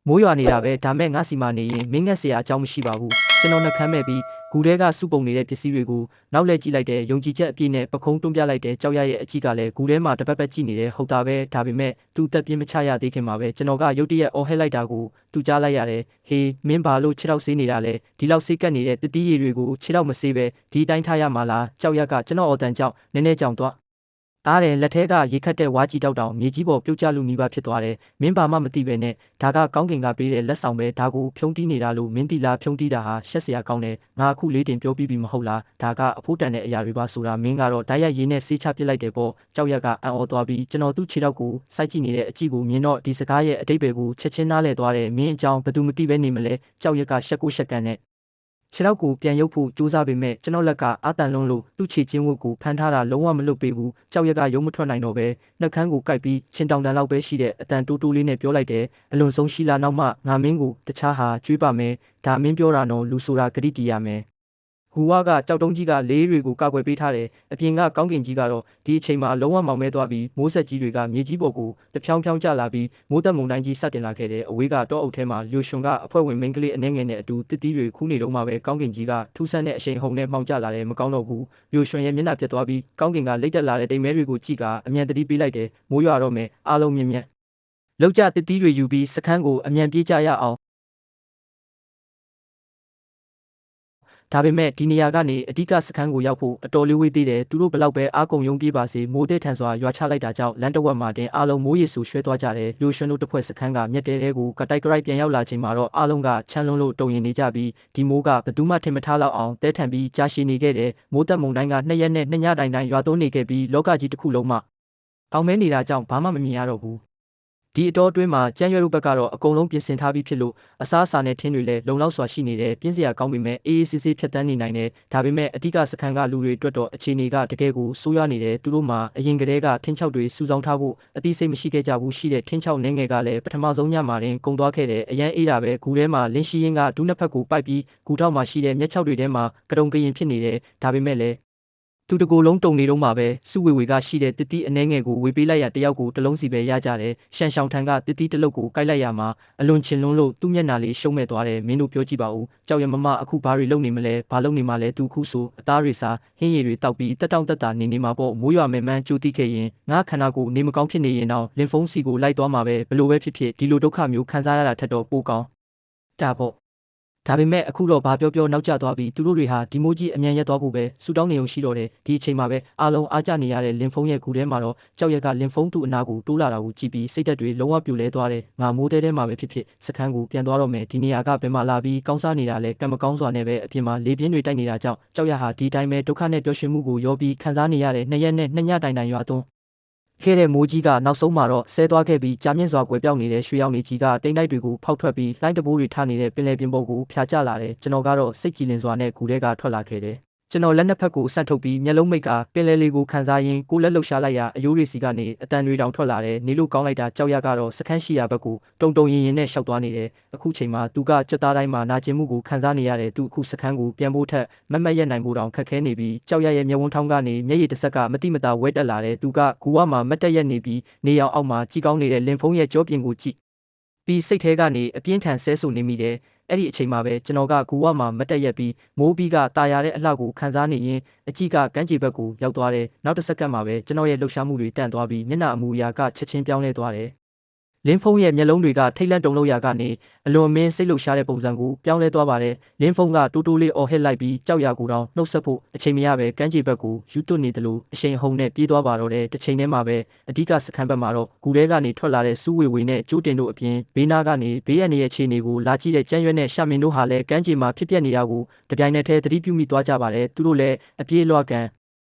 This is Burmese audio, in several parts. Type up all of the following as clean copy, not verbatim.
မိုးရွာနေတာပဲဒါမဲ့ငါစီမနေရင်မင်းငက်เสียအကြောင်းမရှိပါဘူးကျွန်တော်နှခမ်းမဲ့ပြီးဂူထဲကစုပုံနေတဲ့ပစ္စည်းတွေကိုနောက်လဲကြည့်လိုက်တဲ့ယုံကြည်ချက်အပြည့်နဲ့ပခုံးတွန်းပြလိုက်တဲ့ကြောက်ရရဲ့အကြည့်ကလည်းဂူထဲမှာတပတ်ကြည့်နေတယ်ဟုတ်တာပဲဒါပေမဲ့သူ့တက်ပြင်းမချရသေးခင်မှာပဲကျွန်တော်ကရုတ်တရက်အော်ဟဲလိုက်တာကိုသူကြားလိုက်ရတယ်ဟေးမင်းဘာလို့ခြေထောက်ဆေးနေတာလဲဒီလောက်ဆေးကပ်နေတဲ့တတိရည်တွေကိုခြေထောက်မဆေးပဲဒီတိုင်းထားရမှာလားကြောက်ရကကျွန်တော်အော်တန်ကြောက်နည်းနည်းကြောင်သွားအားတယ်လက်ထဲကရေခတ်တဲ့ဝါကြီးတောက်တောင်မြေကြီးပေါ်ပြုတ်ကျလူနီးပါဖြစ်သွားတယ်မင်းဘာမှမသိပဲနဲ့ဒါကကောင်းကင်ကပေးတဲ့လက်ဆောင်ပဲဒါကိုဖြုံးတီးနေတာလို့မင်းတီလာဖြုံးတီးတာဟာရှက်စရာကောင်းတယ်ငါအခုလေးတင်ပြောပြီးပြီမဟုတ်လားဒါကအဖို့တန်တဲ့အရာတွေပါဆိုတာမင်းကတော့ဓာတ်ရိုက်ရင်းနဲ့ဆေးချပစ်လိုက်တယ်ပေါ့ကြောက်ရကအံ့ဩသွားပြီးကျွန်တော်သူ့ခြေထောက်ကိုစိုက်ကြည့်နေတဲ့အကြည့်ကိုမြင်တော့ဒီစကားရဲ့အတိတ်ပဲကိုချက်ချင်းနားလဲသွားတယ်မင်းအကြောင်းဘယ်သူမသိပဲနေမလဲကြောက်ရကရှက်ကိုရှက်ကန်နဲ့ခြေထောက်ကိုပြန်ရုပ်ဖို့ကြိုးစားပေမဲ့ကျွန်တော်လက်ကအာတန်လုံးလို့သူ့ခြေချင်းဝတ်ကိုဖမ်းထားတာလုံးဝမလွတ်ပေးဘူးကြောက်ရက်ကရုံမထွက်နိုင်တော့ပဲနှက်ခမ်းကိုကိုက်ပြီးချင်းတောင်တန်လောက်ပဲရှိတဲ့အတန်တိုးတိုးလေးနဲ့ပြောလိုက်တယ်အလွန်ဆုံးရှိလာနောက်မှငါမင်းကိုတခြားဟာကျွေးပါမယ်ဒါမင်းပြောတာနော်လူဆိုတာဂတိတီးရမယ်ဟူဝါကကြောက်တုံးကြီးကလေးတွေကိုကာကွယ်ပေးထားတယ်အပြင်ကကောင်းကင်ကြီးကတော့ဒီအချိန်မှာလုံးဝမောင်မဲသွားပြီးမိုးဆက်ကြီးတွေကမြေကြီးပေါ်ကိုတဖြောင်းဖြောင်းကျလာပြီးမိုးသက်မုန်တိုင်းကြီးစတင်လာခဲ့တယ်အဝေးကတော့အုပ်ထဲမှာလျိုရွှန်ကအဖွဲ့ဝင်မိန်းကလေးအနှဲငယ်နဲ့အတူတစ်တီးတွေခူးနေတော့မှပဲကောင်းကင်ကြီးကထူးဆန်းတဲ့အရှိန်ဟုန်နဲ့မှောင်ကျလာတယ်မကောင်းတော့ဘူးလျိုရွှန်ရဲ့မျက်နှာပြတ်သွားပြီးကောင်းကင်ကလိတ်တက်လာတဲ့တိမ်မဲတွေကိုကြည့်ကအမြန်တတိပေးလိုက်တယ်မိုးရွာတော့မယ်အားလုံးမြင်မြန်လောက်ကျတစ်တီးတွေယူပြီးစခန်းကိုအမြန်ပြေးကြရအောင်ဒါပေမဲ့ဒီနေရာကနေအဓိကစခန်းကိုရောက်ဖို့အတော်လေးဝေးသေးတယ်သူတို့ဘလောက်ပဲအားကုန်ယုံပြေးပါစေမိုးတဲ့ထန်စွာရွာချလိုက်တာကြောင့်လမ်းတစ်ဝက်မှာတင်အားလုံးမိုးရေဆူရွှဲသွားကြတယ်လူရွှန်းတို့တစ်ဖွဲ့စခန်းကမြက်တဲတဲကိုကတိုက်ကြိုက်ပြန်ရောက်လာချိန်မှာတော့အားလုံးကချမ်းလွန်းလို့တုံရင်နေကြပြီးဒီမိုးကဘသူမှထင်မထားလောက်အောင်တဲထန်ပြီးကြာရှည်နေခဲ့တယ်မိုးတက်မုန်တိုင်းက2ရက်နဲ့2ညတိုင်ရွာသွန်းနေခဲ့ပြီးလောကကြီးတစ်ခုလုံးမှာတောင်မဲနေတာကြောင့်ဘာမှမမြင်ရတော့ဘူးဒီအတော်အတွင်းမှာကျန်းရွယ်တို့ဘက်ကတော့အကုန်လုံးပြင်ဆင်ထားပြီးဖြစ်လို့အစားအစာနဲ့ထင်းတွေလည်းလုံလောက်စွာရှိနေတယ်ပြင်းစရာကောင်းပေမဲ့အေးအေးဆေးဆေးဖြတ်တန်းနေနိုင်တယ်ဒါပေမဲ့အဓိကစခန်းကလူတွေအတွက်တော့အခြေအနေကတကယ်ကိုဆိုးရွားနေတယ်သူတို့မှာအရင်ကတည်းကထင်းချောက်တွေစုဆောင်းထားဖို့အသိစိတ်မရှိခဲ့ကြဘူးရှိတဲ့ထင်းချောက်နှင်းငယ်ကလည်းပထမဆုံးညမှာတင်ကုန်သွားခဲ့တယ်အရန်အေးတာပဲဂူထဲမှာလင်းရှိရင်းကဒူးနှစ်ဖက်ကိုပိုက်ပြီးဂူထောက်မှာရှိတဲ့မျက်ချောက်တွေထဲမှာကတုံကရင်ဖြစ်နေတယ်ဒါပေမဲ့လည်းသူတကူလုံးတုံနေတော့မှပဲစုဝေဝေကရှိတဲ့တစ်တီးအနှဲငယ်ကိုဝေပေးလိုက်ရတယောက်ကိုတလုံးစီပဲရကြတယ်ရှန်ရှောင်းထန်ကတစ်တီးတလုတ်ကိုကိုက်လိုက်ရမှာအလွန်ချင်လွန်းလို့သူ့မျက်နှာလေးရှုံးမဲ့သွားတယ်မင်းတို့ပြောကြည့်ပါဦးကြောက်ရမမအခုဘာတွေလုပ်နေမလဲဘာလုပ်နေမှလဲသူခုဆိုအသားတွေစားဟင်းရည်တွေတောက်ပြီးတက်တောင့်တက်တာနေမှာပေါ့မိုးရွာမယ်မှန်းကြိုတိခဲ့ရင်ငါခန္ဓာကိုယ်နေမကောင်းဖြစ်နေရင်တော့လင်ဖုံးစီကိုလိုက်သွားမှာပဲဘလို့ပဲဖြစ်ဖြစ်ဒီလိုဒုက္ခမျိုးခံစားရတာထက်တော့ပိုကောင်းဒါပေါ့ဒါပေမဲ့အခုတော့ဘာပြောနောက်ကျသွားပြီးသူတို့တွေဟာဒီမိုးကြီးအမြန်ရက်သွားဖို့ပဲဆူတောင်းနေုံရှိတော့တယ်ဒီအချိန်မှာပဲအားလုံးအားကျနေရတဲ့လင်ဖုံးရဲ့ဂူထဲမှာတော့ကြောက်ရက်ကလင်ဖုံးသူ့အနာကိုတိုးလာတာကိုကြည့်ပြီးစိတ်သက်တွေလုံးဝပြိုလဲသွားတယ်ငါမိုးတဲထဲမှာပဲဖြစ်စခန်းကိုပြန်သွားတော့မယ်ဒီနေရာကဘယ်မှာလာပြီးကောင်းစားနေတာလဲကံမကောင်းစွာနဲ့ပဲအပြင်မှာလေပြင်းတွေတိုက်နေတာကြောင့်ကြောက်ရဟာဒီတိုင်းပဲဒုက္ခနဲ့ပျော်ရွှင်မှုကိုရောပြီးခံစားနေရတဲ့2ရက်နဲ့2ညတိုင်ရွာသွန်းခဲ့တဲ့မိုးကြီးကနောက်ဆုံးမှာတော့ဆဲသွားခဲ့ပြီးကြာမြင့်စွာကွယ်ပြောက်နေတဲ့ရွှေရောင်နေကြီးကတိမ်တိုက်တွေကိုဖောက်ထွက်ပြီးလှိုင်းတဘိုးတွေထနေတဲ့ပင်လယ်ပြင်ပေါ်ကိုဖျာကျလာတယ်ကျွန်တော်ကတော့စိတ်ကြည်လင်စွာနဲ့ဂူထဲကထွက်လာခဲ့တယ်ကျွန်တော်လက်နှစ်ဖက်ကိုအဆက်ထုတ်ပြီးမျက်လုံးမိတ်ကပင်လယ်လေးကိုခန်းစားရင်းကိုလက်လှုပ်ရှားလိုက်ရာအယိုးတွေစီကနေအတန်တွေတောင်ထွက်လာတယ်နေလို့ကောင်းလိုက်တာကြောက်ရကတော့စခန်းရှိရာဘက်ကိုတုံရင်နဲ့ရှောက်သွားနေတယ်အခုချိန်မှာသူကကြွသားတိုင်းမှာနာကျင်မှုကိုခံစားနေရတယ်သူအခုစခန်းကိုပြန်ဖို့ထက်မမက်ရက်နိုင်ဖို့တောင်ခက်ခဲနေပြီးကြောက်ရရဲ့မျက်ဝန်းထောင်းကနေမျက်ရည်တစ်ဆက်ကမတိမတာဝဲတက်လာတယ်သူကဂူဝမှာမတ်တက်ရက်နေပြီးနေရောင်အောက်မှာကြီးကောင်းနေတဲ့လင်ဖုံးရဲ့ကြောပြင်ကိုကြည့်ပြီးစိတ်ထဲကနေအပြင်းထန်ဆဲဆူနေမိတယ်အဲ့ဒီအချိန်မှာပဲကျွန်တော်ကဂူဝမှာမတ်တက်ရက်ပြီးမိုးပြီးကတာယာတဲ့အလှကိုခံစားနေရင်အကြီးကကမ်းခြေဘက်ကိုရောက်သွားတယ်နောက်တစ်စက္ကန့်မှာပဲကျွန်တော်ရဲ့လှုပ်ရှားမှုတွေတန့်သွားပြီးမျက်နှာအမူအရာကချက်ချင်းပြောင်းလဲသွားတယ်လင်းဖုံးရဲ့မျက်လုံးတွေကထိတ်လန့်တုန်လှုပ်ရာကနေအလွန်မင်းစိတ်လှုပ်ရှားတဲ့ပုံစံကိုပြောင်းလဲသွားပါတယ်လင်းဖုံးကတိုးတိုးလေးအော်ဟစ်လိုက်ပြီးကြောက်ရကိုတောင်နှုတ်ဆက်ဖို့အချိန်မရပဲကမ်းခြေဘက်ကိုယူသွနေတယ်လို့အရှိန်ဟုန်နဲ့ပြေးသွားပါတော့တယ်တစ်ချိန်တည်းမှာပဲအဓိကစခန်းဘက်မှာတော့ဂူထဲကနေထွက်လာတဲ့စူးဝေဝေနဲ့ကျိုးတင်တို့အပြင်ဘေးနားကနေဘေးရန်ရဲ့ခြေနေကိုလာကြည့်တဲ့ကျန်းရွက်နဲ့ရှာမင်တို့ဟာလည်းကမ်းခြေမှာဖြစ်ပျက်နေတာကိုတပြိုင်နက်တည်းသတိပြုမိသွားကြပါတယ်သူတို့လည်းအပြေးလွှားကန်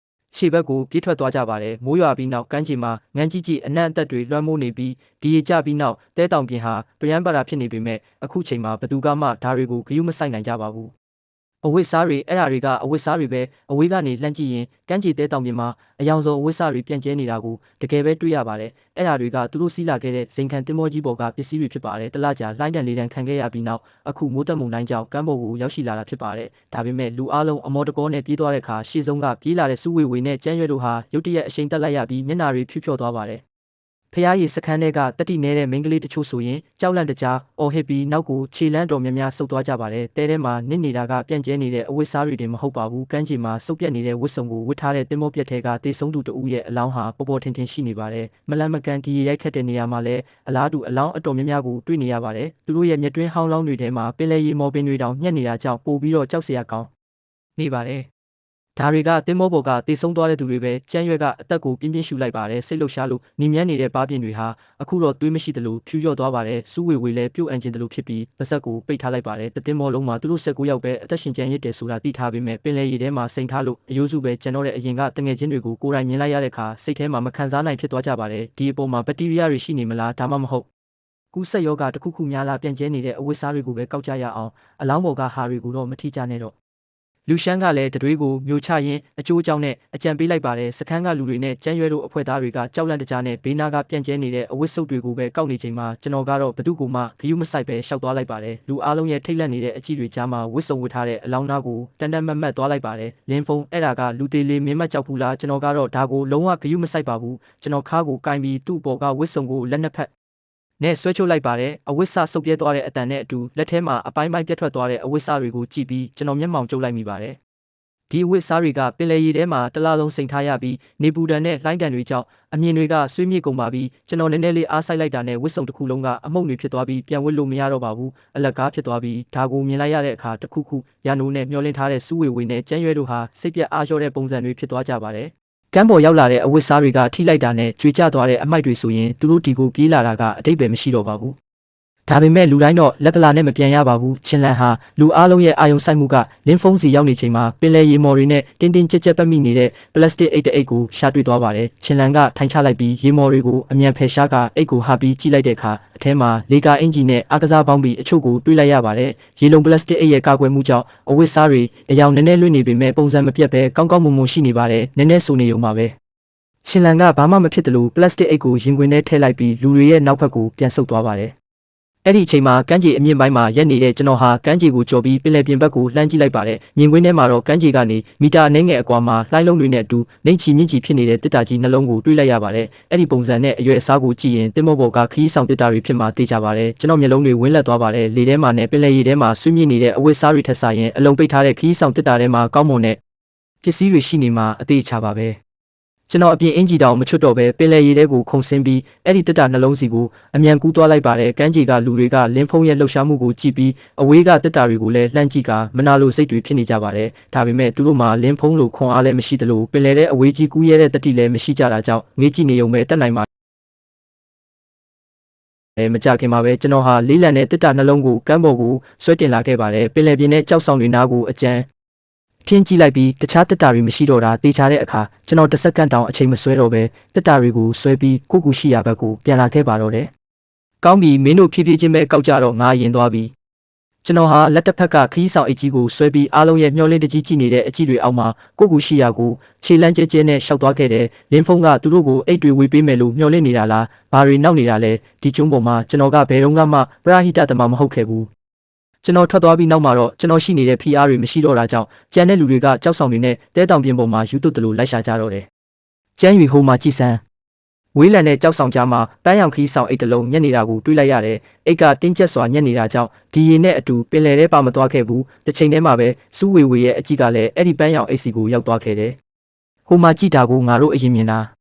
ခြေဘက်ကိုပြေးထွက်သွားကြပါတယ်မိုးရွာပြီးနောက်ကမ်းခြေမှာငန်းကြီးအနံ့အသက်တွေလွှမ်းမိုးနေပြီးဒီရေကျပြီးနောက်တဲတောင်ပြင်ဟာပရမ်းပါတာဖြစ်နေပေမဲ့အခုချိန်မှာဘသူကမှဓာတွေကိုဂရုမစိုက်နိုင်ကြပါဘူးအဝိစားတွေအဲ့ဓာတွေကအဝိစားတွေပဲအဝေးကနေလှမ်းကြည့်ရင်ကမ်းခြေတဲတောင်ပြင်မှာအယောင်စုံအဝိစားတွေပြန့်ကျဲနေတာကိုတကယ်ပဲတွေ့ရပါတယ်အဲ့ဓာတွေကသူတို့စီးလာခဲ့တဲ့ဇိမ်ခံတင်မောကြီးပေါ်ကပစ္စည်းတွေဖြစ်ပါတယ်တလကြာလှိုင်းတန်လေးတန်ခံခဲ့ရပြီးနောက်အခုမိုးတက်မုန်တိုင်းကြောင့်ကမ်းပေါ်ကိုရောက်ရှိလာတာဖြစ်ပါတယ်ဒါပေမဲ့လူအလုံးအမောတကောနဲ့ပြေးသွားတဲ့အခါရှေ့ဆုံးကပြေးလာတဲ့စူးဝေဝေနဲ့ကျန်းရွက်တို့ဟာရုတ်တရက်အရှိန်တက်လိုက်ရပြီးမျက်နှာတွေဖြူဖြော့သွားပါတယ် ဖျားရည်စခန်းထဲကတတိနေတဲ့မိန်းကလေးတချို့ဆိုရင်ကြောက်လန့်တကြားအော်ဟစ်ပြီးနောက်ကိုခြေလန်းတော်များများဆုတ်သွားကြပါတယ်တဲထဲမှာနစ်နေတာကပြန့်ကျဲနေတဲ့အဝတ်စားတွေတင်မဟုတ်ပါဘူးကမ်းခြေမှာစုပ်ပြက်နေတဲ့ဝတ်စုံကိုဝတ်ထားတဲ့တင်မောပြက်ထဲကတေဆုံးသူတဦးရဲ့အလောင်းဟာပေါ်ပေါ်ထင်ထင်ရှိနေပါတယ်မလန့်မကန့်ဒီရိုက်ခတ်တဲ့နေရာမှာလည်းအလားတူအလောင်းအတော်များများကိုတွေ့နေရပါတယ်သူတို့ရဲ့မျက်တွင်းဟောင်းလောင်းတွေထဲမှာပင်လယ်ရေမော်ပင်တွေတောင်ညှက်နေတာကြောင့်ပိုပြီးတော့ကြောက်စရာကောင်းနေပါတယ်ဒါတွေကတင်မောပေါ်ကတေဆုံးသွားတဲ့သူတွေပဲကျန်းရွက်ကအသက်ကိုပြင်းပြင်းရှူလိုက်ပါတယ်စိတ်လှုပ်ရှားလို့နီမြန်းနေတဲ့ပါးပြင်တွေဟာအခုတော့သွေးမရှိသလိုဖြူလျော့သွားပါတယ်စူးဝေဝေလည်းပြုတ်အန်ကျင်သလိုဖြစ်ပြီးပါးစပ်ကိုပိတ်ထားလိုက်ပါတယ်တင်မောလုံးမှာသူတို့19ယောက်ပဲအသက်ရှင်ကျန်ရစ်တယ်ဆိုတာသိထားပေမဲ့ပင်လယ်ရေထဲမှာစိန်ထားလို့အယိုးစုပဲကျန်တော့တဲ့အရင်ကတငယ်ချင်းတွေကိုကိုယ်တိုင်မြင်လိုက်ရတဲ့အခါစိတ်ထဲမှာမခံစားနိုင်ဖြစ်သွားကြပါတယ်ဒီအပေါ်မှာဘက်တီးရီးယားတွေရှိနေမလားဒါမှမဟုတ်ကူးစက်ရောဂါတစ်ခုခုများလာပြန်ကျဲနေတဲ့အဝတ်စားတွေကိုပဲကောက်ကြရအောင်အလောင်းပေါ်ကဟာတွေကိုတော့မထိကြနဲ့တော့လူရှမ်းကလည်းတတွေးကိုမျိုးချရင်းအကျိုးအကြောင်းနဲ့အကြံပေးလိုက်ပါတယ်စခန်းကလူတွေနဲ့ကျန်းရွဲတို့အဖွဲ့သားတွေကကြောက်လန့်တကြားနဲ့ဘေးနာကပြန့်ကျဲနေတဲ့အဝတ်စုပ်တွေကိုပဲကောက်နေချိန်မှာကျွန်တော်ကတော့ဘသူကမှဂယုမဆိုင်ပဲရှောက်သွားလိုက်ပါတယ်လူအားလုံးရဲ့ထိတ်လန့်နေတဲ့အကြည့်တွေကြားမှာဝတ်စုံဝတ်ထားတဲ့အလောင်းသားကိုတန်တန်မတ်မတ်သွားလိုက်ပါတယ်လင်းဖုံအဲ့ဒါကလူသေးလေးမင်းမကြောက်ဘူးလားကျွန်တော်ကတော့ဒါကိုလုံးဝဂယုမဆိုင်ပါဘူးကျွန်တော်ခါကိုကင်ပြီးသူ့ပေါ်ကဝတ်စုံကိုလက်နှစ်ဖက်နဲ့ဆွဲချုပ်လိုက်ပါတယ်အဝတ်စားဆုပ်ပြဲသွားတဲ့အတန်နဲ့အတူလက်ထဲမှာအပိုင်းပိုင်းပြတ်ထွက်သွားတဲ့အဝတ်စားတွေကိုကြည့်ပြီးကျွန်တော်မျက်မှောင်ကျုပ်လိုက်မိပါတယ်ဒီဝစ်စားတွေကပင်လယ်ရေထဲမှာတလားလုံးစိန်ထားရပြီးနေပူဒဏ်နဲ့လှိုင်းတံတွေကြောင့်အမြင်တွေကဆွေးမြေ့ကုန်ပါပြီးကျွန်တော်နည်းနည်းလေးအားဆိုင်လိုက်တာနဲ့ဝစ်စုံတစ်ခုလုံးကအမှုန့်တွေဖြစ်သွားပြီးပြန်ဝစ်လို့မရတော့ပါဘူးအလက်ကားဖြစ်သွားပြီးဒါကိုမြင်လိုက်ရတဲ့အခါတစ်ခုခုရနိုးနဲ့မျောလင်းထားတဲ့စူးဝေဝေနဲ့ကျန်းရွဲတို့ဟာစိတ်ပြက်အားလျော့တဲ့ပုံစံတွေဖြစ်သွားကြပါတယ်ကမ်းပေါ်ရောက်လာတဲ့အဝစ်စားတွေကထိလိုက်တာနဲ့ကြွေကျသွားတဲ့အမိုက်တွေဆိုရင်သူတို့ဒီကိုပြေးလာတာကအတိတ်ပဲမရှိတော့ပါဘူးဒါပေမဲ့လူတိုင်းတော့လက်ကလာနဲ့မပြန်ရပါဘူးချင်းလန်ဟာလူအားလုံးရဲ့အာယုံဆိုင်မှုကလင်းဖုံးစီရောက်နေချိန်မှာပင်လယ်ရေမော်တွေနဲ့တင်းတင်းကြပ်ကြပ်ပတ်မိနေတဲ့ပလတ်စတစ်အိတ်တအိတ်ကိုရှာတွေ့သွားပါတယ်ချင်းလန်ကထိုင်ချလိုက်ပြီးရေမော်တွေကိုအမြန်ဖယ်ရှားကအိတ်ကိုဟာပြီးကြည့်လိုက်တဲ့အခါအထဲမှာလေကာအင်ဂျီနဲ့အားကစားပေါင်းပြီးအချို့ကိုတွေးလိုက်ရပါတယ်ရေလုံးပလတ်စတစ်အိတ်ရဲ့ကာကွယ်မှုကြောင့်အဝတ်စားတွေအယောင်နည်းနည်းလွင့်နေပေမဲ့ပုံစံမပြတ်ပဲကောင်းကောင်းမွန်မွန်ရှိနေပါတယ်နည်းနည်းဆိုနေုံပါပဲချင်းလန်ကဘာမှမဖြစ်တယ်လို့ပလတ်စတစ်အိတ်ကိုရင်ခွင်ထဲထည့်လိုက်ပြီးလူတွေရဲ့နောက်ဘက်ကိုပြန်ဆုတ်သွားပါတယ်အဲ့ဒီအချိန်မှာကမ်းခြေအမြင့်ပိုင်းမှာရက်နေတဲ့ကျွန်တော်ဟာကမ်းခြေကိုကြော်ပြီးပင်လယ်ပြင်ဘက်ကိုလှမ်းကြည့်လိုက်ပါတယ်မြင်ကွင်းထဲမှာတော့ကမ်းခြေကနေမီတာအနည်းငယ်အကွာမှာလှိုင်းလုံးတွေနဲ့အတူနှိမ့်ချီမြင့်ချီဖြစ်နေတဲ့တစ်တာကြီးနှလုံးကိုတွေးလိုက်ရပါတယ်အဲ့ဒီပုံစံနဲ့အရွယ်အစားကိုကြည့်ရင်တင်မောဘော်ကခီးဆောင်တစ်တာတွေဖြစ်မှသိကြပါတယ်ကျွန်တော်မျက်လုံးတွေဝင်းလက်သွားပါတယ်လေထဲမှာနဲ့ပင်လယ်ရေထဲမှာဆွေးမြေ့နေတဲ့အဝတ်စားတွေထက်ဆိုင်ရင်အလုံးပိတ်ထားတဲ့ခီးဆောင်တစ်တာထဲမှာကောင်းမွန်တဲ့ပစ္စည်းတွေရှိနေမှာအသေးချပါပဲကျွန်တော်အပြင်အင်ဂျီတောင်မချွတ်တော့ပဲပင်လယ်ရေထဲကိုခုန်ဆင်းပြီးအဲ့ဒီတက်တာနှလုံးစီကိုအမြန်ကူးသွားလိုက်ပါတယ်ကမ်းခြေကလူတွေကလင်းဖုံးရဲ့လှုပ်ရှားမှုကိုကြည့်ပြီးအဝေးကတက်တာတွေကိုလည်းလှမ်းကြည့်ကမနာလိုစိတ်တွေဖြစ်နေကြပါတယ်ဒါပေမဲ့သူတို့မှာလင်းဖုံးလိုခွန်အားလည်းမရှိသလိုပင်လယ်ထဲအဝေးကြီးကူးရဲတဲ့တတိလည်းမရှိကြတာကြောင့်ငေးကြည့်နေုံပဲတက်နိုင်မှာမကြခင်မှာပဲကျွန်တော်ဟာလေးလံတဲ့တက်တာနှလုံးကိုကမ်းပေါ်ကိုဆွဲတင်လာခဲ့ပါတယ်ပင်လယ်ပြင်နဲ့ကြောက်ဆောင်တွေနားကိုအကျန်းဖြင်းကြည့်လိုက်ပြီးတခြားတက်တာတွေမရှိတော့တာတေချာတဲ့အခါကျွန်တော်တစ်စက္ကန့်တောင်အချိန်မဆွဲတော့ပဲတက်တာတွေကိုဆွဲပြီးကိုကူရှိရာဘက်ကိုပြန်လာခဲ့ပါတော့တယ်။ကောင်းပြီမင်းတို့ဖြည်းဖြည်းချင်းပဲကောက်ကြတော့ငါရင်သွားပြီ။ကျွန်တော်ဟာလက်တစ်ဖက်ကခီးဆောင်အိတ်ကြီးကိုဆွဲပြီးအားလုံးရဲ့မျောလင်းတကြီးကြည့်နေတဲ့အကြည့်တွေအောက်မှာကိုကူရှိရာကိုခြေလန်းကျဲကျဲနဲ့ရှောက်သွားခဲ့တယ်။လင်းဖုံးကသူတို့ကိုအိတ်တွေဝေပေးမယ်လို့မျှော်လင့်နေတာလား။ဘာတွေနောက်နေတာလဲဒီကျုံးပေါ်မှာကျွန်တော်ကဘယ်တော့မှပရာဟိတတမမဟုတ်ခဲ့ဘူး။ကျွန်တော်ထွက်သွားပြီးနောက်မှာတော့ကျွန်တော်ရှိနေတဲ့ PR တွေမရှိတော့တာကြောင့်ကျန်တဲ့လူတွေကကြောက်ဆောင်နေနဲ့တဲတောင်ပြင်ပေါ်မှာယူသွတ်တလို့လိုက်ရှာကြတော့တယ်။ကျန်းရွေဟိုမှာကြည်စမ်းဝေးလံတဲ့ကြောက်ဆောင်ကြားမှာပန်းရောင်ခီးဆောင်အိတ်တလုံးညက်နေတာကိုတွေးလိုက်ရတယ်။အိတ်ကတင်းကျပ်စွာညက်နေတာကြောင့်ဒီရေနဲ့အတူပင်လယ်ထဲပါမသွားခဲ့ဘူး။တစ်ချိန်တည်းမှာပဲစူးဝေဝေရဲ့အကြည့်ကလည်းအဲ့ဒီပန်းရောင်အိတ်စီကိုရောက်သွားခဲ့တယ်။ဟိုမှာကြည့်တာကိုငါတို့အရင်မြင်တာ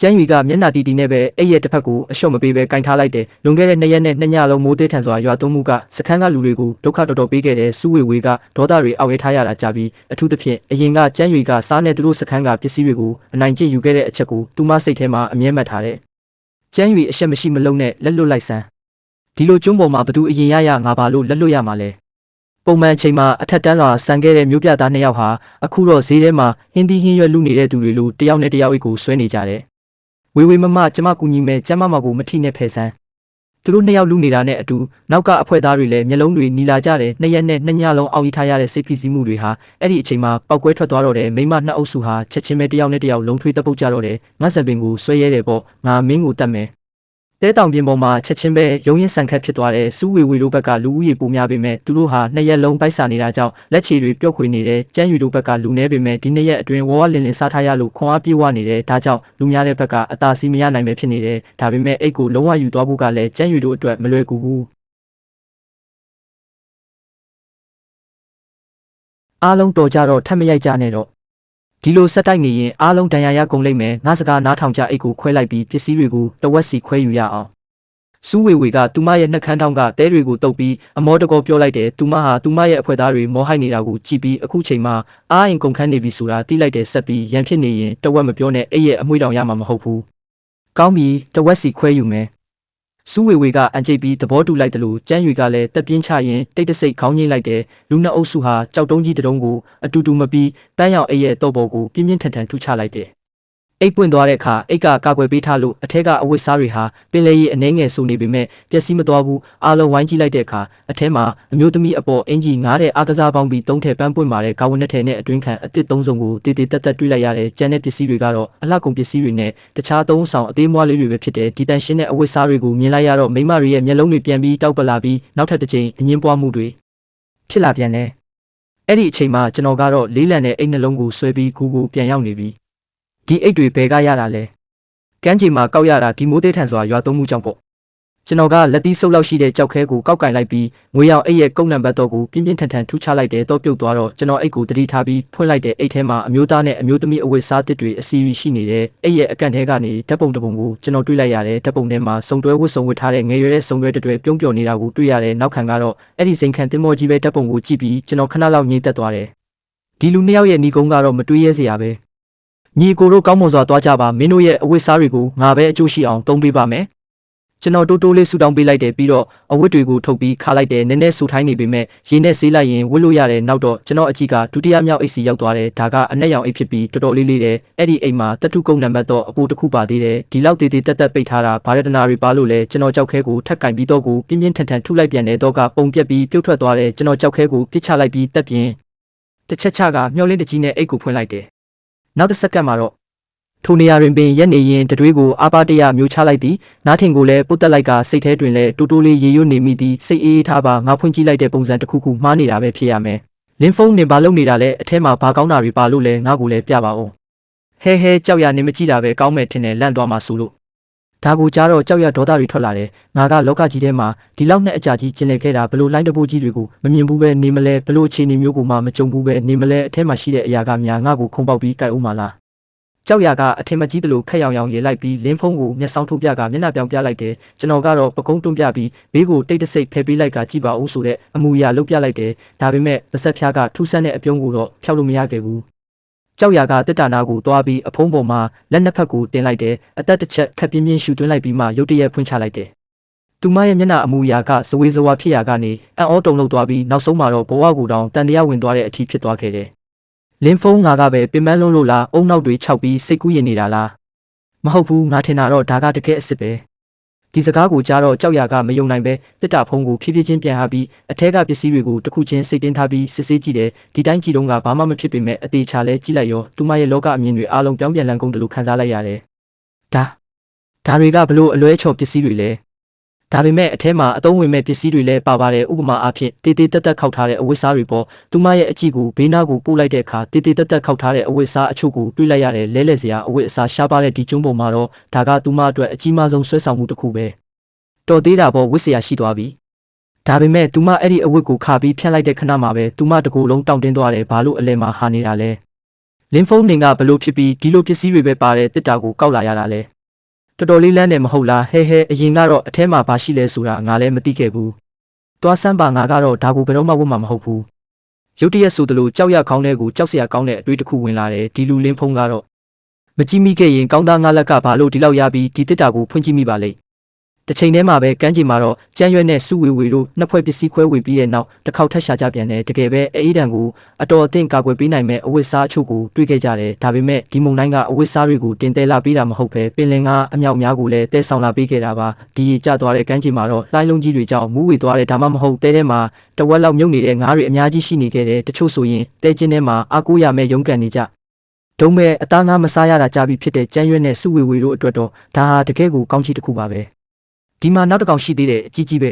ကျန်းရွေကမျက်နှာတီတီနဲ့ပဲအဲ့ရဲ့တစ်ဖက်ကိုအလျှော့မပေးပဲကင်ထားလိုက်တယ်လွန်ခဲ့တဲ့2ရက်နဲ့2ညလုံးမိုးသေးထန်စွာရွာသွန်းမှုကစခန်းကလူတွေကိုဒုက္ခတော်တော်ပေးခဲ့တဲ့စူးဝေဝေကဒေါသတွေအောက်ရဲထားရတာကြပြီးအထူးသဖြင့်အရင်ကကျန်းရွေကစားနဲ့သူတို့စခန်းကပစ္စည်းတွေကိုအနိုင်ကျင့်ယူခဲ့တဲ့အချက်ကိုသူမစိတ်ထဲမှာအမြဲမှတ်ထားတယ်ကျန်းရွေအရှက်မရှိမလုံးနဲ့လက်လွတ်လိုက်စမ်းဒီလိုကျုံးပေါ်မှာဘသူအရင်ရငါဘာလို့လက်လွတ်ရမှာလဲပုံမှန်အချိန်မှာအထက်တန်းလာဆန်ခဲ့တဲ့မျိုးပြသား2ယောက်ဟာအခုတော့ဈေးထဲမှာဟင်းသီးဟင်းရွက်လူနေတဲ့သူတွေလိုတယောက်နဲ့တယောက်အိတ်ကိုဆွဲနေကြတယ်ဝေဝေမမကျမကူညီမဲ့ကျမမကိုမထိနဲ့ဖယ်ဆန်းသူတို့2ယောက်လူနေတာနဲ့အတူနောက်ကအဖွဲသားတွေလည်းမျက်လုံးတွေနီလာကြတယ်2ရက်နဲ့2ညလုံးအောက်ရီထားရတဲ့စိတ်ဖိစီးမှုတွေဟာအဲ့ဒီအချိန်မှာပောက်ကွဲထွက်သွားတော့တယ်မိမ2အုပ်စုဟာချက်ချင်းပဲတယောက်နဲ့တယောက်လုံးထွေးတပုတ်ကြတော့တယ်ငါ့စပင်ကိုဆွဲရဲတယ်ပေါ့ငါမင်းကိုတတ်မယ် တဲတောင်ပြင်ပေါ်မှာချက်ချင်းပဲရုံရင်ဆန်ခတ်ဖြစ်သွားတဲ့စူးဝေဝေတို့ဘက်ကလူဦးရေပိုများပေမဲ့သူတို့ဟာနှစ်ရက်လုံးပိုက်ဆာနေတာကြောင့်လက်ချေတွေပျော့ခွေနေတဲ့ကျန်းယူတို့ဘက်ကလူနေပေမဲ့ဒီနှစ်ရက်အတွင်းဝဝလင်လင်စားထားရလို့ခွန်အားပြေဝနေတဲ့ဒါကြောင့်လူများတဲ့ဘက်ကအသာစီမရနိုင်ပဲဖြစ်နေတယ်ဒါပေမဲ့အိတ်ကိုလုံးဝယူသွားဖို့ကလည်းကျန်းယူတို့အတွက်မလွယ်ကူဘူးအားလုံးတော်ကြတော့ထပ်မရိုက်ကြနဲ့တော့ဒီလိုဆက်တိုက်နေရင်အားလုံးဒဏ်ရာရကုန်လိမ့်မယ်ငါစကားနားထောင်ကြအိတ်ကိုခွဲလိုက်ပြီးပစ္စည်းတွေကိုတဝက်စီခွဲယူရအောင်စူးဝေဝေကသူမရဲ့နှက်ခမ်းထောင်းကတဲတွေကိုတုပ်ပြီးအမောတကောပြောလိုက်တယ်သူမဟာသူမရဲ့အဖွဲသားတွေမောဟိုက်နေတာကိုကြည့်ပြီးအခုချိန်မှာအားရင်ကုန်ခန်းနေပြီဆိုတာသိလိုက်တယ်ဆက်ပြီးရန်ဖြစ်နေရင်တဝက်မပြောနဲ့အိတ်ရဲ့အမွှေးတောင်ရမှာမဟုတ်ဘူးကောင်းပြီတဝက်စီခွဲယူမယ်စူးဝေဝေကအန်ကျိတ်ပြီးသဘောတူလိုက်တယ်လို့ကျန်းရွေကလည်းတက်ပြင်းချရင်တိတ်တဆိတ်ခေါင်းငိမ့်လိုက်တယ်လူနှစ်အုပ်စုဟာကြောက်တုံးကြီးတုံးကိုအတူတူမပြီးပန်းရောင်အိတ်ရဲ့တော့ဘော်ကိုပြင်းပြင်းထန်ထန်ထုချလိုက်တယ်အိတ်ပွင့်သွားတဲ့အခါအိတ်ကကာကွယ်ပေးထားလို့အထက်ကအဝတ်စားတွေဟာပင်လေရီအနှဲငယ်ဆိုနေပေမဲ့ပျက်စီးမသွားဘူးအားလုံးဝိုင်းကြည့်လိုက်တဲ့အခါအထက်မှာအမျိုးသမီးအပေါ်အင်ဂျီငားတဲ့အားကစားပေါင်းပြီးသုံးထည့်ပန်းပွင့်မာတဲ့ကာဝတ်နဲ့ထဲနဲ့အတွင်းခံအစ်စ်သုံးစုံကိုတေးတေးတက်တက်တွေ့လိုက်ရတဲ့ကျန်တဲ့ပစ္စည်းတွေကတော့အလှကုန်ပစ္စည်းတွေနဲ့တခြားသုံးဆောင်အသေးမွှားလေးတွေပဲဖြစ်တဲ့ဒီတန်ရှင်းတဲ့အဝတ်စားတွေကိုမြင်လိုက်ရတော့မိမတွေရဲ့မျက်လုံးတွေပြန်ပြီးတောက်ပလာပြီးနောက်ထပ်တစ်ချိန်အငင်းပွားမှုတွေဖြစ်လာပြန်တယ်အဲ့ဒီအချိန်မှာကျွန်တော်ကတော့လေးလံတဲ့အိတ်နှလုံးကိုဆွဲပြီးကူကိုပြန်ရောက်နေပြီဒီအိတ်တွေဘယ်ကရတာလဲကမ်းခြေမှာကောက်ရတာဒီမိုးသေးထန်စွာရွာသွန်းမှုကြောင့်ပေါ့ကျွန်တော်ကလက်သီးဆုပ်လောက်ရှိတဲ့ကြောက်ခဲကိုကောက်ကင်လိုက်ပြီးငွေရောင်အိတ်ရဲ့ကုန်းနံပါတ်တော့ကိုပြင်းပြင်းထန်ထန်ထူချလိုက်တယ်တော့ပြုတ်သွားတော့ကျွန်တော်အိတ်ကိုတတိထားပြီးဖွင့်လိုက်တဲ့အိတ်ထဲမှာအမျိုးသားနဲ့အမျိုးသမီးအဝတ်စားတစ်တွေအစီအရီရှိနေတဲ့အိတ်ရဲ့အကန့်ထဲကနေဓာတ်ပုံတစ်ပုံကိုကျွန်တော်တွေ့လိုက်ရတယ်ဓာတ်ပုံထဲမှာစုံတွဲဝတ်စုံဝတ်ထားတဲ့ငယ်ရွယ်တဲ့စုံတွဲတွေပြုံးပျော်နေတာကိုတွေ့ရတယ်နောက်ခံကတော့အဲ့ဒီစိန်ခံတင်မောကြီးပဲဓာတ်ပုံကိုကြည့်ပြီးကျွန်တော်ခဏလောက်ငြိမ်သက်သွားတယ်ဒီလူနှစ်ယောက်ရဲ့ညီကုန်းကတော့မတွေးရဲစရာပဲညီကိုတို့ကောင်းမွန်စွာသွားကြပါမင်းတို့ရဲ့အဝတ်စားတွေကိုငါပဲအကျိုးရှိအောင်သုံးပေးပါမယ်ကျွန်တော်တိုးတိုးလေးဆူတောင်းပေးလိုက်တယ်ပြီးတော့အဝတ်တွေကိုထုတ်ပြီးခါလိုက်တယ်နည်းနည်းဆူထိုင်းနေပေမဲ့ရေနဲ့ဆေးလိုက်ရင်ဝတ်လို့ရတယ်နောက်တော့ကျွန်တော်အကြည့်ကဒုတိယမြောက်အိတ်စီရောက်သွားတယ်ဒါကအနက်ရောင်အိတ်ဖြစ်ပြီးတော်တော်လေးတယ်အဲ့ဒီအိတ်မှာတတုကုန်းနံပါတ်တော့အပူတစ်ခုပါသေးတယ်ဒီလောက်တေးသေးတက်တက်ပိတ်ထားတာဗာရဒနာတွေပါလို့လဲကျွန်တော်ကြောက်ခဲကိုထက်ကင်ပြီးတော့ကိုပြင်းပြင်းထန်ထန်ထုလိုက်ပြန်တယ်တော့ကပုံပြက်ပြီးပြုတ်ထွက်သွားတယ်ကျွန်တော်ကြောက်ခဲကိုပြစ်ချလိုက်ပြီးတက်ပြင်းတစ်ချက်ချကမျောလင်းတကြီးနဲ့အိတ်ကိုဖွင့်လိုက်တယ်နောက်တစ်စက္ကန့်မှာတော့ထိုနေရာတွင်ပင်ရက်နေရင်တတွေးကိုအာပါတရမျိုးချလိုက်သည်နားထင်ကိုလည်းပုတ်တက်လိုက်ကစိတ်ထဲတွင်လည်းတိုးတိုးလေးရေရွတ်နေမိသည်စိတ်အေးထားပါငါဖွင့်ကြည့်လိုက်တဲ့ပုံစံတစ်ခုခုမှားနေတာပဲဖြစ်ရမယ်လင်းဖုန်းနေပါလို့နေတာလဲအထဲမှာဘာကောင်းတာတွေပါလို့လဲငါ့ကိုလည်းပြပါဦးဟဲကြောက်ရနေမကြည့်တာပဲကောင်းမယ်ထင်တယ်လန့်သွားမှဆိုလို့ဒါကိုကြားတော့ကြောက်ရဒေါသတွေထွက်လာတယ်ငါကလောကကြီးထဲမှာဒီလောက်နဲ့အကြာကြီးကျင်လည်ခဲ့တာဘလို့လိုင်းတပိုးကြီးတွေကိုမမြင်ဘူးပဲနေမလဲဘလို့အခြေအနေမျိုးကိုမှမကြုံဘူးပဲနေမလဲအထဲမှာရှိတဲ့အရာကများငါ့ကိုခုံပေါက်ပြီးကြိုက်ဦးမှာလားကြောက်ရကအထင်မကြီးသလိုခက်ရောင်ရောင်ရေးလိုက်ပြီးလင်းဖုံးကိုမျက်စောင်းထုတ်ပြကမျက်နှာပြောင်ပြလိုက်တယ်ကျွန်တော်ကတော့ပကုံးတွန်းပြပြီးဘေးကိုတိတ်တဆိတ်ဖယ်ပေးလိုက်ကကြည့်ပါဦးဆိုတဲ့အမူအရာလုပ်ပြလိုက်တယ်ဒါပေမဲ့ပါဆက်ဖျားကထူးဆန်းတဲ့အပြုံးကိုတော့ဖျောက်လို့မရခဲ့ဘူးကြောက်ရကတစ်တာနာကိုသွားပြီးအဖုံးပေါ်မှာလက်နှစ်ဖက်ကိုတင်လိုက်တယ်အသက်တစ်ချက်ခက်ပြင်းပြင်းရှူသွင်းလိုက်ပြီးမှရုတ်တရက်ဖွင့်ချလိုက်တယ်သူမရဲ့မျက်နှာအမူအရာကဇဝေဇဝါဖြစ်ရာကနေအံ့ဩတုန်လှုပ်သွားပြီးနောက်ဆုံးမှာတော့ဘဝကိုတောင်တန်တရားဝင်သွားတဲ့အထိဖြစ်သွားခဲ့တယ်လင်းဖုံးငါကပဲပင်ပန်းလုံးလို့လားအုံနောက်တွေခြောက်ပြီးစိတ်ကူးရင်နေတာလားမဟုတ်ဘူးငါထင်တာတော့ဒါကတကယ်အစ်စ်ပဲဒီစကားကိုကြားတော့ကြောက်ရကမယုံနိုင်ပဲတစ်တာဖုံးကိုဖြည်းဖြည်းချင်းပြန်ဟာပြီးအထက်ကပစ္စည်းတွေကိုတစ်ခုချင်းစိတ်တင်းထားပြီးစစ်ဆေးကြည့်တယ်ဒီတိုင်းကြည့်တော့ကဘာမှမဖြစ်ပေမဲ့အသေးချာလဲကြည့်လိုက်ရောသူမရဲ့လောကအမြင်တွေအားလုံးပြောင်းပြန်လန်ကုန်တယ်လို့ခံစားလိုက်ရတယ်ဒါတွေကဘလို့အလွဲချော်ပစ္စည်းတွေလဲဒါပေမဲ့အထဲမှာအသုံးဝင်မဲ့ပစ္စည်းတွေလည်းပါပါတယ်ဥပမာအားဖြင့်တေးသေးတက်တက်ခောက်ထားတဲ့အဝတ်စားတွေပေါ်သူမရဲ့အကြည့်ကိုဘေးနားကိုပို့လိုက်တဲ့အခါတေးသေးတက်တက်ခောက်ထားတဲ့အဝတ်စားအချို့ကိုတွေ့လိုက်ရတယ်လဲစရာအဝတ်အစားရှားပါတဲ့ဒီကျွန်းပေါ်မှာတော့ဒါကသူမအတွက်အကြီးမားဆုံးဆွဲဆောင်မှုတစ်ခုပဲတော်သေးတာပေါ့ဝတ်စရာရှိသွားပြီဒါပေမဲ့သူမအဲ့ဒီအဝတ်ကိုခါပြီးဖြန့်လိုက်တဲ့ခဏမှာပဲသူမတကူလုံးတောင့်တင်းသွားတယ်ဘာလို့အလဲမှာဟာနေတာလဲလင်းဖုန်းနေကဘလို့ဖြစ်ပြီးဒီလိုပစ္စည်းတွေပဲပါတဲ့တစ်တာကိုကောက်လာရတာလဲတော်တော်လေးလန်းတယ်မဟုတ်လားဟဲအရင်ကတော့အထဲမှာဘာရှိလဲဆိုတာငါလည်းမသိခဲ့ဘူးသွားစမ်းပါငါကတော့ဒါကိုဘယ်တော့မှဝတ်မှာမဟုတ်ဘူးရုတ်တရက်ဆိုသလိုကြောက်ရခေါင်းထဲကိုကြောက်စရာကောင်းတဲ့အတွေ့တစ်ခုဝင်လာတယ်ဒီလူလင်းဖုံးကတော့မကြည့်မိခဲ့ရင်ကောင်းသားငါလက်ကဘာလို့ဒီလောက်ရပြီးဒီတစ်တာကိုဖွင့်ကြည့်မိပါလိမ့်တစ်ချိန်တည်းမှာပဲကမ်းခြေမှာတော့ကျန်းရွက်နဲ့စုဝေဝေတို့နှစ်ဖွဲ့ပစ္စည်းခွဲဝေပြီးတဲ့နောက်တစ်ခေါက်ထပ်ရှာကြပြန်တယ်တကယ်ပဲအေးဒံကိုအတော်အသင့်ကာကွယ်ပေးနိုင်မဲ့အဝတ်စားအချို့ကိုတွေ့ခဲ့ကြတယ်ဒါပေမဲ့ဒီမုံတိုင်းကအဝတ်စားတွေကိုတင်တဲလာပေးတာမဟုတ်ပဲပင်လင်ကအမြောက်များကိုလည်းတဲဆောင်လာပေးခဲ့တာပါဒီကျသွားတဲ့ကမ်းခြေမှာတော့လှိုင်းလုံးကြီးတွေကြောင့်မူးဝေသွားတဲ့ဒါမှမဟုတ်တဲထဲမှာတဝက်လောက်မြုပ်နေတဲ့ငါးတွေအများကြီးရှိနေခဲ့တယ်တချို့ဆိုရင်တဲချင်းထဲမှာအားကိုးရမဲ့ရုန်းကန်နေကြဒုံမဲ့အသားငါးမစားရတာကြပြီဖြစ်တဲ့ကျန်းရွက်နဲ့စုဝေဝေတို့အတွက်တော့ဒါဟာတကယ်ကိုကောင်းချီးတစ်ခုပါပဲ ဒီမှာနောက်တစ်ကောင်ရှိသေးတယ်အကြီးကြီးပဲ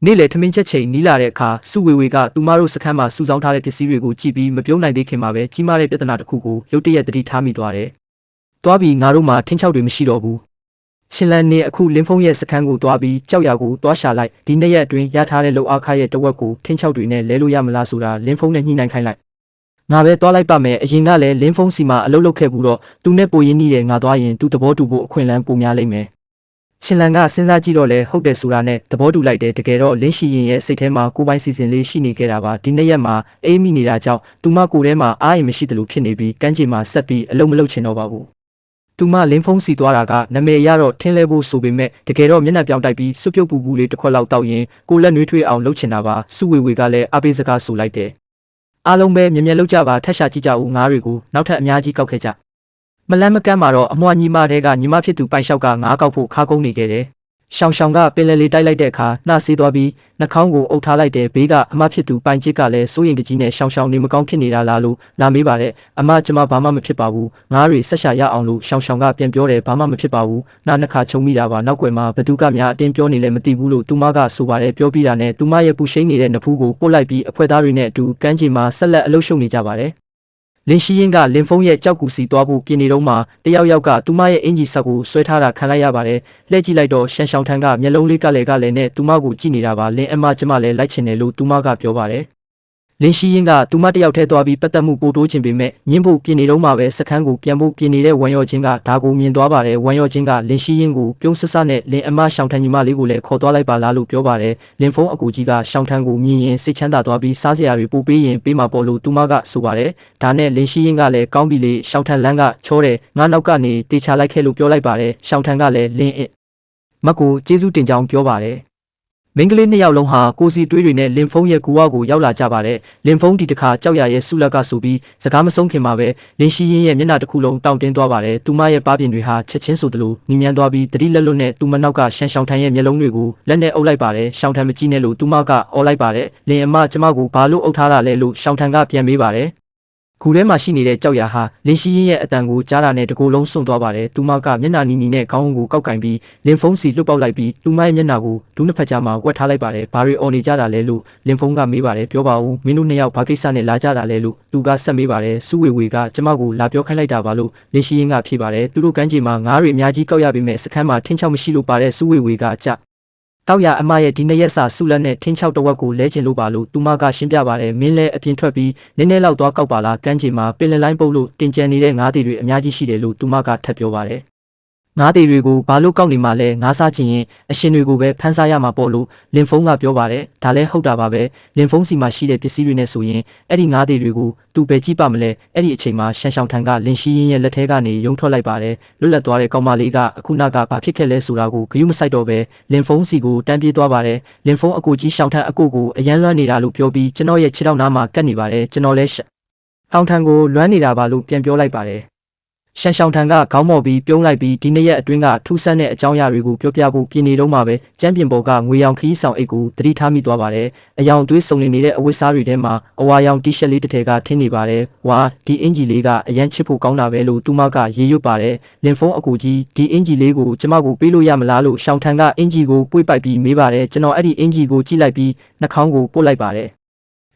နေ့လေထမင်းချက်ချိန်နီးလာတဲ့အခါစုဝေဝေကသူမတို့စခန်းမှာစုဆောင်းထားတဲ့ပစ္စည်းတွေကိုကြည့်ပြီးမပြုံးနိုင်သေးခင်မှာပဲကြီးမားတဲ့ပြဿနာတစ်ခုကိုရုတ်တရက်သတိထားမိသွားတယ်။သွားပြီးငါတို့မှာထင်းချောက်တွေမရှိတော့ဘူး။ရှင်လန်နေအခုလင်းဖုံးရဲ့စခန်းကိုသွားပြီးကြောက်ရကိုသွားရှာလိုက်ဒီနေ့ရက်အတွင်းရထားတဲ့လုံအားခါရဲ့တဝက်ကိုထင်းချောက်တွေနဲ့လဲလို့ရမလားဆိုတာလင်းဖုံးနဲ့ညှိနှိုင်းခိုင်းလိုက်။ငါပဲသွားလိုက်ပါမယ်အရင်ကလည်းလင်းဖုံးစီမှာအလုပ်လုပ်ခဲ့ဘူးတော့သူနဲ့ပိုရင်းနှီးတယ်ငါသွားရင်သူသဘောတူဖို့အခွင့်အလမ်းပိုများလိမ့်မယ်။ရှင်လန်ကစဉ်းစားကြည့်တော့လေဟုတ်တယ်ဆိုတာနဲ့သဘောတူလိုက်တယ်တကယ်တော့လင်းရှိရင်ရဲ့စိတ်ထဲမှာကိုပိုင်းစီစဉ်လေးရှိနေခဲ့တာပါဒီနေ့ရက်မှာအေးမိနေတာကြောင့်သူမကိုယ်ထဲမှာအားရင်မရှိသလိုဖြစ်နေပြီးကမ်းခြေမှာဆက်ပြီးအလုံးမလုံးချင်တော့ပါဘူးသူမလင်းဖုံးစီသွားတာကနာမည်ရတော့ထင်းလဲဖို့ဆိုပေမဲ့တကယ်တော့မျက်နှာပြောင်းတိုက်ပြီးစွပ်ပြုတ်ပူပူလေးတစ်ခွက်လောက်တောက်ရင်ကိုလက်နှွေးထွေးအောင်လှုပ်ချင်တာပါစုဝေဝေကလည်းအပေးစကားဆိုလိုက်တယ်အားလုံးပဲမြင်မြင်လှုပ်ကြပါထက်ရှာကြည့်ကြဦးငါးတွေကိုနောက်ထပ်အများကြီးကောက်ခဲ့ကြမလန်းမကန်းမှာတော့အမွှာညီမတဲ့ကညီမဖြစ်သူပိုင်လျှောက်ကငါးကောက်ဖို့ခါကုန်းနေခဲ့တယ်ရှောင်းရှောင်းကပင်လယ်လေးတိုက်လိုက်တဲ့အခါနှာဆေးသွားပြီးနှာခေါင်းကိုအုပ်ထားလိုက်တဲ့ဘေးကအမဖြစ်သူပိုင်ချစ်ကလည်းစိုးရိမ်တကြီးနဲ့ရှောင်းရှောင်းနေမကောင်းဖြစ်နေတာလားလို့လာမေးပါတယ်အမကျမဘာမှမဖြစ်ပါဘူးငါးတွေဆက်ရှာရအောင်လို့ရှောင်းရှောင်းကပြန်ပြောတယ်ဘာမှမဖြစ်ပါဘူးနှာနှစ်ခါချုံမိတာပါနောက်ွယ်မှာဘသူကများအတင်းပြောနေလဲမသိဘူးလို့သူမကဆိုပါတယ်ပြောပြီးတာနဲ့သူမရဲ့ပူရှိန်နေတဲ့နဖူးကိုပို့လိုက်ပြီးအဖွဲသားတွေနဲ့အတူကမ်းခြေမှာဆက်လက်အလုပ်ရှုပ်နေကြပါတယ်လင်းရှိရင်ကလင်းဖုံးရဲ့ကြောက်ကူစီသွားဖို့ပြင်နေတော့မှတယောက်ကသူမရဲ့အင်ဂျီဆက်ကိုဆွဲထားတာခံလိုက်ရပါတယ်လှည့်ကြည့်လိုက်တော့ရှန်ရှောင်းထန်းကမျက်လုံးလေးကလည်းနဲ့သူမကိုကြည့်နေတာပါလင်းအမကျမလည်းလိုက်ချင်တယ်လို့သူမကပြောပါတယ်လင်းရှိရင်ကသူမတယောက်ထဲသွားပြီးပတ်သက်မှုပို့တိုးခြင်းပေမဲ့ညင်းဖို့ပြင်နေတော့မှပဲစခန်းကိုပြန်ဖို့ပြင်နေတဲ့ဝန်ရောချင်းကဒါကိုမြင်သွားပါတယ်ဝန်ရောချင်းကလင်းရှိရင်ကိုပြုံးဆဆနဲ့လင်းအမရှောင်းထန်းညီမလေးကိုလည်းခေါ်သွားလိုက်ပါလားလို့ပြောပါတယ်လင်းဖုံးအကူကြီးကရှောင်းထန်းကိုမြင်ရင်စိတ်ချမ်းသာသွားပြီးစားစရာတွေပို့ပေးရင်ပေးမှာပေါ့လို့သူမကဆိုပါတယ်ဒါနဲ့လင်းရှိရင်ကလည်းကောင်းပြီလေရှောင်းထန်းလန်းကချောတယ်ငါနောက်ကနေတေချလိုက်ခဲ့လို့ပြောလိုက်ပါတယ်ရှောင်းထန်းကလည်းလင်းမက်ကိုကျေးဇူးတင်ကြောင်းပြောပါတယ်မင်းကလေးနှစ်ယောက်လုံးဟာကိုစီတွေးတွေနဲ့လင်ဖုံးရဲ့ကူဝါကိုရောက်လာကြပါတယ်လင်ဖုံးဒီတစ်ခါကြောက်ရရဲ့ဆုလက်ကဆိုပြီးစကားမဆုံးခင်မှာပဲလင်းရှိရင်ရဲ့မျက်နှာတစ်ခုလုံးတောင့်တင်းသွားပါတယ်သူမရဲ့ပါးပြင်တွေဟာချက်ချင်းဆိုသလိုညှဉ်းမြန်းသွားပြီးတတိလက်လွတ်နဲ့သူမနောက်ကရှန်ရှောင်းထန်ရဲ့မျက်လုံးတွေကိုလက်နဲ့အုပ်လိုက်ပါတယ်ရှောင်းထန်မကြည့်နဲ့လို့သူမကအော်လိုက်ပါတယ်လင်အမကျမကိုဘာလို့အုပ်ထားတာလဲလို့ရှောင်းထန်ကပြန်မေးပါတယ်ခုထဲမှာရှိနေတဲ့ကြောက်ရဟာလင်းရှိရင်ရဲ့အတန်ကိုကြားတာနဲ့တကူလုံးစွန့်သွားပါတယ်သူမကမျက်နှာနီနီနဲ့ခေါင်းကိုကောက်ကင်ပြီးလင်းဖုံးစီလွတ်ပေါက်လိုက်ပြီးသူမရဲ့မျက်နှာကိုဒူးနှစ်ဖက်ကြားမှာဝက်ထားလိုက်ပါတယ်ဘာတွေအော်နေကြတာလဲလို့လင်းဖုံးကမေးပါတယ်ပြောပါဦးမင်းတို့နှစ်ယောက်ဘာကိစ္စနဲ့လာကြတာလဲလို့သူကဆက်မေးပါတယ်စုဝေဝေကကျမကိုလာပြောခိုင်းလိုက်တာပါလို့လင်းရှိရင်ကဖြေပါတယ်သူတို့ကမ်းခြေမှာငါးတွေအများကြီးကောက်ရပေမဲ့စခန်းမှာထင်းချောက်မရှိလို့ပါတဲ့စုဝေဝေကအကြတောက်ရအမရဲ့ဒီနေ့ရက်စာဆုလက်နဲ့ထင်းချောက်တဝက်ကိုလဲကျင်လို့ပါလို့သူမကရှင်းပြပါတယ်မင်းလည်းအပြင်ထွက်ပြီးနည်းနည်းလောက်သွားကောက်ပါလားကမ်းခြေမှာပင်လယ်လိုင်းပုတ်လို့တင်ကျန်နေတဲ့ငါးတွေအများကြီးရှိတယ်လို့သူမကထပ်ပြောပါတယ်ငါးတွေကိုဘာလို့ကောက်နေမှလဲငါးစားချင်ရင်အရှင်တွေကိုပဲဖမ်းစားရမှာပေါ့လို့လင်ဖုံးကပြောပါတယ်ဒါလည်းဟုတ်တာပါပဲလင်ဖုံးစီမှာရှိတဲ့ပစ္စည်းတွေနဲ့ဆိုရင်အဲ့ဒီငါးတွေကိုသူပဲကြည့်ပါမလဲအဲ့ဒီအချိန်မှာရှန်ရှောင်းထန်ကလင်ရှိရင်ရဲ့လက်ထဲကနေယုံထွက်လိုက်ပါတယ်လွတ်လပ်သွားတဲ့ကောင်မလေးကအခုနောက်ကဘာဖြစ်ခဲ့လဲဆိုတာကိုဂရုမစိုက်တော့ပဲလင်ဖုံးစီကိုတန်းပြေးသွားပါတယ်လင်ဖုံးအကိုကြီးရှောင်းထန်အကိုကိုအရန်လွှမ်းနေတာလို့ပြောပြီးကျွန်တော်ရဲ့ခြေထောက်နားမှာကပ်နေပါတယ်ကျွန်တော်လည်းရှောင်းထန်ကိုလွှမ်းနေတာပါလို့ပြန်ပြောလိုက်ပါတယ်ရှန်ရှောင်းထန်ကခေါင်းမော့ပြီးပြုံးလိုက်ပြီးဒီနေ့ရက်အတွင်းကထူးဆန်းတဲ့အကြောင်းအရာတွေကိုပြောပြဖို့ပြင်နေတော့မှပဲကျမ်းပြင်ပေါ်ကငွေရောင်ခီးဆောင်အိတ်ကိုသတိထားမိသွားပါတယ်။အယောင်သွေးစုံနေတဲ့အဝတ်စားတွေထဲမှာအဝါရောင်တီရှပ်လေးတစ်ထည်ကထင်းနေပါတယ်။ဝါဒီအင်ဂျီလေးကအရန်ချစ်ဖို့ကောင်းတာပဲလို့သူမကရေရွတ်ပါတယ်။လင်ဖုံးအကူကြီးဒီအင်ဂျီလေးကိုကျမကိုပေးလို့ရမလားလို့ရှောင်းထန်ကအင်ဂျီကိုပွေ့ပိုက်ပြီးမေးပါတယ်။ကျွန်တော်အဲ့ဒီအင်ဂျီကိုကြည့်လိုက်ပြီးနှာခေါင်းကိုပုတ်လိုက်ပါတယ်။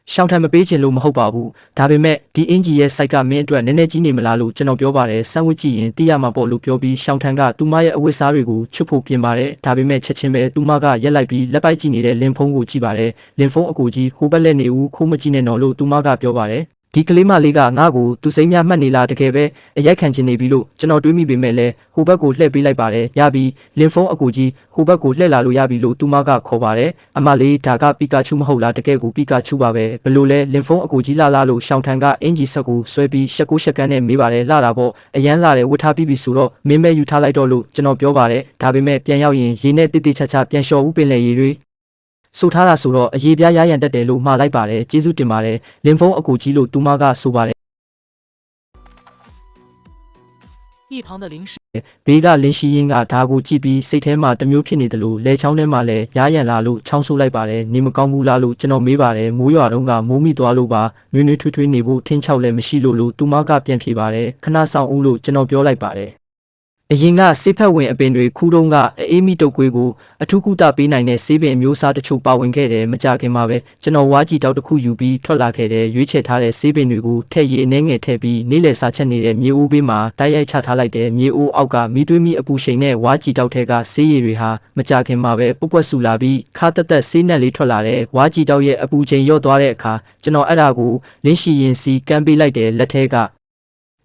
ရှောင်းထန်မပေးချင်လို့မဟုတ်ပါဘူးဒါပေမဲ့ဒီအင်ဂျီရဲ့စိုက်ကမင်းအတွက်နည်းနည်းကြီးနေမလားလို့ကျွန်တော်ပြောပါတယ်ဆန်းဝစ်ကြည့်ရင်သိရမှာပေါ့လို့ပြောပြီးရှောင်းထန်ကသူမရဲ့အဝတ်စားတွေကိုချွတ်ဖို့ပြင်ပါတယ်ဒါပေမဲ့ချက်ချင်းပဲသူမကရက်လိုက်ပြီးလက်ပိုက်ကြည့်နေတဲ့လင်ဖုံးကိုကြည့်ပါတယ်လင်ဖုံးအကူကြီးဟိုဘက်လက်နေဦးခိုးမကြည့်နဲ့တော့လို့သူမကပြောပါတယ်ဒီကလေးမလေးကငါ့ကိုသူစိမ့်များမှတ်နေလားတကယ်ပဲအရိုက်ခံချင်နေပြီလို့ကျွန်တော်တွေးမိပေမဲ့လည်းဟိုဘက်ကိုလှည့်ပေးလိုက်ပါတယ်ရပြီလင်ဖုံးအကူကြီးဟိုဘက်ကိုလှည့်လာလို့ရပြီလို့သူမကခေါ်ပါတယ်အမလေးဒါကပီကာချူမဟုတ်လားတကယ်ကိုပီကာချူပါပဲဘလို့လဲလင်ဖုံးအကူကြီးလာလို့ရှောင်းထန်ကအင်ဂျီဆက်ကိုဆွဲပြီးရှက်ကိုရှက်ကန်းနဲ့မေးပါတယ်လာတာပေါ့အရန်လာတယ်ဝတ်ထားပြီးပြီဆိုတော့မင်းမဲယူထားလိုက်တော့လို့ကျွန်တော်ပြောပါတယ်ဒါပေမဲ့ပြန်ရောက်ရင်ရေနဲ့တိတိချာချာပြန်လျှော်ဦးပင်လေရေတွေဆိုထားတာဆိုတော့အရေးပြားရရန်တက်တယ်လို့မှားလိုက်ပါတယ်ကျေးဇူးတင်ပါတယ်လင်ဖုံးအကူကြီးလို့သူမကဆိုပါတယ်一旁的林氏ဘေးကလင်းရှိရင်ကဒါကိုကြည့်ပြီးစိတ်ထဲမှာတမျိုးဖြစ်နေတယ်လို့လဲချောင်းထဲမှာလည်းရရန်လာလို့ချောင်းဆိုးလိုက်ပါတယ်နေမကောင်းဘူးလားလို့ကျွန်တော်မေးပါတယ်မိုးရွာတုန်းကမိုးမိသွားလို့ပါနွေးနွေးထွေးထွေးနေဖို့ထင်းချောက်လည်းမရှိလို့သူမကပြန်ဖြေပါတယ်ခဏဆောင်ဦးလို့ကျွန်တော်ပြောလိုက်ပါတယ် အရင်ကဆေးဖက်ဝင်အပင်တွေခူးတုံးကအေးမိတုပ်ကွေးကိုအထူးကုသပေးနိုင်တဲ့ဆေးပင်အမျိုးအစားတချို့ပါဝင်ခဲ့တယ်မကြခင်မှာပဲကျွန်တော်ဝါးကြည့်တောက်တစ်ခုယူပြီးထွက်လာခဲ့တဲ့ရွေးချယ်ထားတဲ့ဆေးပင်တွေကိုထည့်ရည်အနှဲငယ်ထည့်ပြီးနေ့လည်စာချက်နေတဲ့မြေအိုးဘေးမှာတိုက်ရိုက်ချထားလိုက်တဲ့မြေအိုးအောက်ကမီးသွေးမီးအပူရှိန်နဲ့ဝါးကြည့်တောက်ထဲကဆေးရည်တွေဟာမကြခင်မှာပဲပုတ်ပွက်ဆူလာပြီးခါတက်တက်ဆေးနဲ့လေးထွက်လာတဲ့ဝါးကြည့်တောက်ရဲ့အပူချိန်လျော့သွားတဲ့အခါကျွန်တော်အဲ့ဒါကိုလင်းရှိရင်စီကမ်းပေးလိုက်တဲ့လက်ထဲက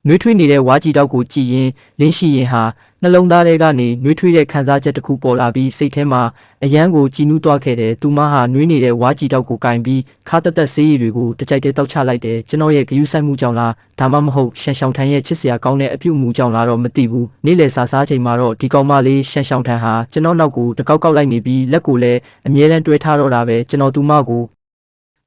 နှွေးထွေးနေတဲ့ဝါးကြည့်တောက်ကိုကြည်ရင်လင်းရှိရင်ဟာနှလုံးသားထဲကနေနှွေးထွေးတဲ့ခံစားချက်တစ်ခုပေါ်လာပြီးစိတ်ထဲမှာအယမ်းကိုကြည်နူးသွားခဲ့တယ်။သူမဟာနှွေးနေတဲ့ဝါးကြည့်တောက်ကိုကင်ပြီးခါတက်တက်ဆေးရည်တွေကိုတကြိုက်တည်းတောက်ချလိုက်တယ်။ကျွန်တော်ရဲ့ဂယုဆိုင်မှုကြောင့်လားဒါမှမဟုတ်ရှန်ရှောင်းထန်ရဲ့ချစ်စရာကောင်းတဲ့အပြုအမူကြောင့်လားတော့မသိဘူး။နေ့လည်စာစားချိန်မှာတော့ဒီကောင်မလေးရှန်ရှောင်းထန်ဟာကျွန်တော်နောက်ကိုတကောက်ကောက်လိုက်နေပြီးလက်ကိုလည်းအမြဲတမ်းတွဲထားတော့တာပဲကျွန်တော်သူမကို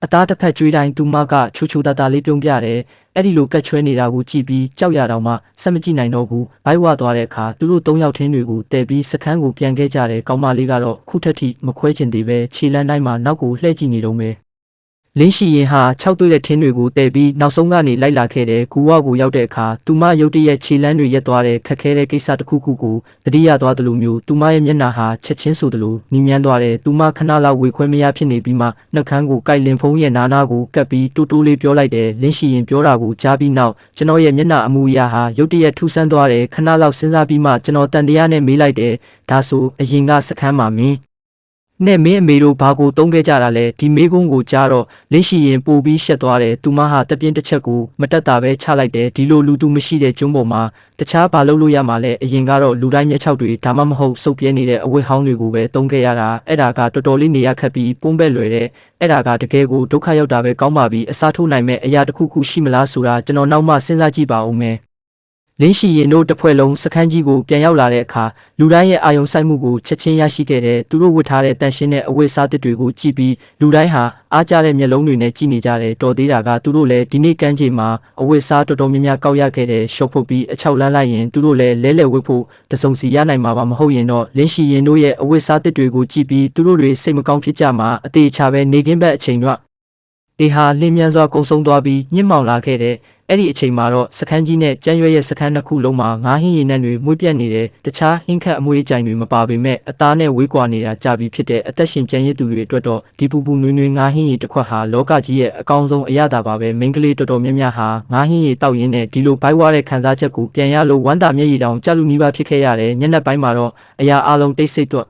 အသားတစ်ဖက်ကျွေးတိုင်းသူမကချူချူတာတာလေးပြုံးပြတယ်အဲ့ဒီလိုကတ်ချွဲနေတာကိုကြည့်ပြီးကြောက်ရတော့မှဆက်မကြည့်နိုင်တော့ဘူးဘိုက်ဝသွားတဲ့အခါသူတို့၃ယောက်ထင်းတွေကိုတဲပြီးစခန်းကိုပြန်ခဲ့ကြတယ်ကောင်းမလေးကတော့ခုထက်ထိမခွဲချင်သေးပဲခြေလန်းတိုင်းမှာနောက်ကိုလှည့်ကြည့်နေတော့မယ်လင်းရှိရင်ဟာ6သွေးတဲ့ထင်းတွေကိုတဲပြီးနောက်ဆုံးကနေလိုက်လာခဲ့တယ်ကူဝကိုရောက်တဲ့အခါသူမရုတ်တရက်ခြေလန်းတွေရက်သွားတဲ့ခက်ခဲတဲ့ကိစ္စတစ်ခုခုကိုတတိယသွားတယ်လို့မျိုးသူမရဲ့မျက်နှာဟာချက်ချင်းဆိုတယ်လို့မြင်မြန်းသွားတယ်သူမခဏလောက်ဝေခွဲမရဖြစ်နေပြီးမှနှုတ်ခမ်းကိုကိုက်လင်ဖုံးရဲ့နာနာကိုကပ်ပြီးတူတူလေးပြောလိုက်တယ်လင်းရှိရင်ပြောတာကိုကြားပြီးနောက်ကျွန်တော်ရဲ့မျက်နှာအမူအရာဟာရုတ်တရက်ထူဆန်းသွားတယ်ခဏလောက်စဉ်းစားပြီးမှကျွန်တော်တန်တရားနဲ့မေးလိုက်တယ်ဒါဆိုအရင်ကစခန်းမှာမင်းနဲ့မင်းအမေတို့ဘာကိုတုံးခဲ့ကြတာလဲဒီမေးခွန်းကိုကြားတော့လင်းရှိရင်ပို့ပြီးရှက်သွားတယ်သူမဟာတပြင်းတစ်ချက်ကိုမတက်တာပဲချလိုက်တယ်ဒီလိုလူသူမရှိတဲ့ကျွန်းပေါ်မှာတခြားဘာလုပ်လို့ရမှာလဲအရင်ကတော့လူတိုင်းမျက်ခြောက်တွေဒါမှမဟုတ်စုပ်ပြဲနေတဲ့အဝတ်ဟောင်းတွေကိုပဲတုံးခဲ့ရတာအဲ့ဒါကတော်တော်လေးနေရခက်ပြီးပုံးပဲ့လွယ်တဲ့အဲ့ဒါကတကယ်ကိုဒုက္ခရောက်တာပဲကောင်းပါပြီအစားထိုးနိုင်မဲ့အရာတစ်ခုခုရှိမလားဆိုတာကျွန်တော်နောက်မှစဉ်းစားကြည့်ပါဦးမယ်လင်းရှိရင်တို့တစ်ဖွဲ့လုံးစခန်းကြီးကိုပြန်ရောက်လာတဲ့အခါလူတိုင်းရဲ့အာယုံစိုက်မှုကိုချက်ချင်းရရှိခဲ့တဲ့သူတို့ဝတ်ထားတဲ့တန်ရှင်းတဲ့အဝတ်စားသစ်တွေကိုကြည့်ပြီးလူတိုင်းဟာအားကျတဲ့မျက်လုံးတွေနဲ့ကြည့်နေကြတယ်တော်သေးတာကသူတို့လည်းဒီနေ့ကမ်းခြေမှာအဝတ်စားတော်တော်များများကောက်ရခဲ့တဲ့ရှော့ဖုတ်ပြီးအချောက်လန်းလိုက်ရင်သူတို့လည်းလဲလှယ်ဝတ်ဖို့တစုံစီရနိုင်မှာပါမဟုတ်ရင်တော့လင်းရှိရင်တို့ရဲ့အဝတ်စားသစ်တွေကိုကြည့်ပြီးသူတို့တွေစိတ်မကောင်းဖြစ်ကြမှာအသေးချပဲနေကင်းဘက်အချိန်တော့ဒီဟာလင်းမြန်စွာကုံဆုံးသွားပြီးညှစ်မောင်လာခဲ့တဲ့အဲ့ဒီအချိန်မှာတော့စခန်းကြီးနဲ့ကျန်းရွက်ရဲ့စခန်းနှစ်ခုလုံးမှာငါးဟင်းရည်နှံတွေမွေးပြတ်နေတယ်တခြားဟင်းခတ်အမွေးကြိုင်တွေမပါပေမဲ့အသားနဲ့ဝေးကွာနေတာကြပြီးဖြစ်တဲ့အသက်ရှင်ကျန်ရစ်သူတွေအတွက်တော့ဒီပူပူနွေးနွေးငါးဟင်းရည်တစ်ခွက်ဟာလောကကြီးရဲ့အကောင်းဆုံးအရသာပါပဲမိန်းကလေးတော်တော်များများဟာငါးဟင်းရည်တောက်ရင်းနဲ့ဒီလိုဘိုက်ဝါတဲ့ခံစားချက်ကိုပြန်ရလို့ဝမ်းသာမျက်ရည်တောင်ကြလူနီးပါးဖြစ်ခဲ့ရတယ်ညနေပိုင်းမှာတော့အရာအလုံးတိတ်ဆိတ်တော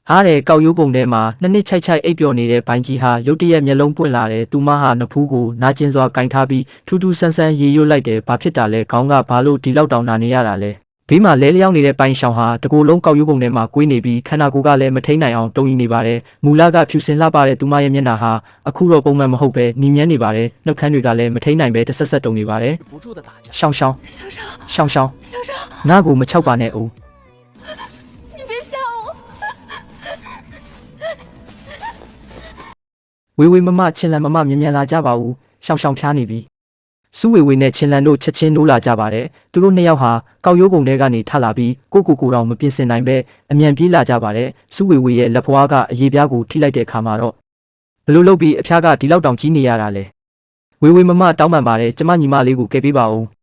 ့ဟားတဲ့ကောက်ရိုးပုံထဲမှာနှစ်ချိုက်ချိုက်အိပ်ပျော်နေတဲ့ဘိုင်ကြီးဟာရုတ်တရက်မျက်လုံးပွင့်လာတယ်သူမဟာနဖူးကိုနာကျင်စွာကင်ထားပြီးထူးထူးဆန်းဆန်းရေရွတ်လိုက်တယ်ဘာဖြစ်တာလဲခေါင်းကဘာလို့ဒီလောက်တောင်နာနေရတာလဲဘေးမှာလဲလျောင်းနေတဲ့ပိုင်ရှောင်ဟာတကိုယ်လုံးကောက်ရိုးပုံထဲမှာကွေးနေပြီးခန္ဓာကိုယ်ကလည်းမထိန်နိုင်အောင်တုံ့ရင်နေပါတယ်မူလကဖြူစင်လှပတဲ့သူမရဲ့မျက်နှာဟာအခုတော့ပုံမှန်မဟုတ်ပဲနီမြန်းနေပါတယ်နှုတ်ခမ်းတွေကလည်းမထိန်နိုင်ပဲတဆက်ဆက်တုံနေပါတယ်ရှောင်းရှောင်းရှောင်းရှောင်းငါ့ကိုမချောက်ပါနဲ့ဦးဝေဝေမမချင်းလန်မမမြန်မြန်လာကြပါဦးရှောင်းရှောင်းဖျားနေပြီစူးဝေဝေနဲ့ချင်းလန်တို့ချက်ချင်းနိုးလာကြပါတယ်သူတို့နှစ်ယောက်ဟာကောက်ရိုးပုံထဲကနေထလာပြီးကိုတော်မပြင်ဆင်နိုင်ပဲအမြန်ပြေးလာကြပါတယ်စူးဝေဝေရဲ့လက်ဖွားကအရေးပြားကိုထိလိုက်တဲ့အခါမှာတော့ဘလို့လုပ်ပြီးအဖျားကဒီလောက်တောင်ကြီးနေရတာလဲဝေဝေမမတောင်းပန်ပါတယ်ကျမညီမလေးကိုကယ်ပေးပါဦ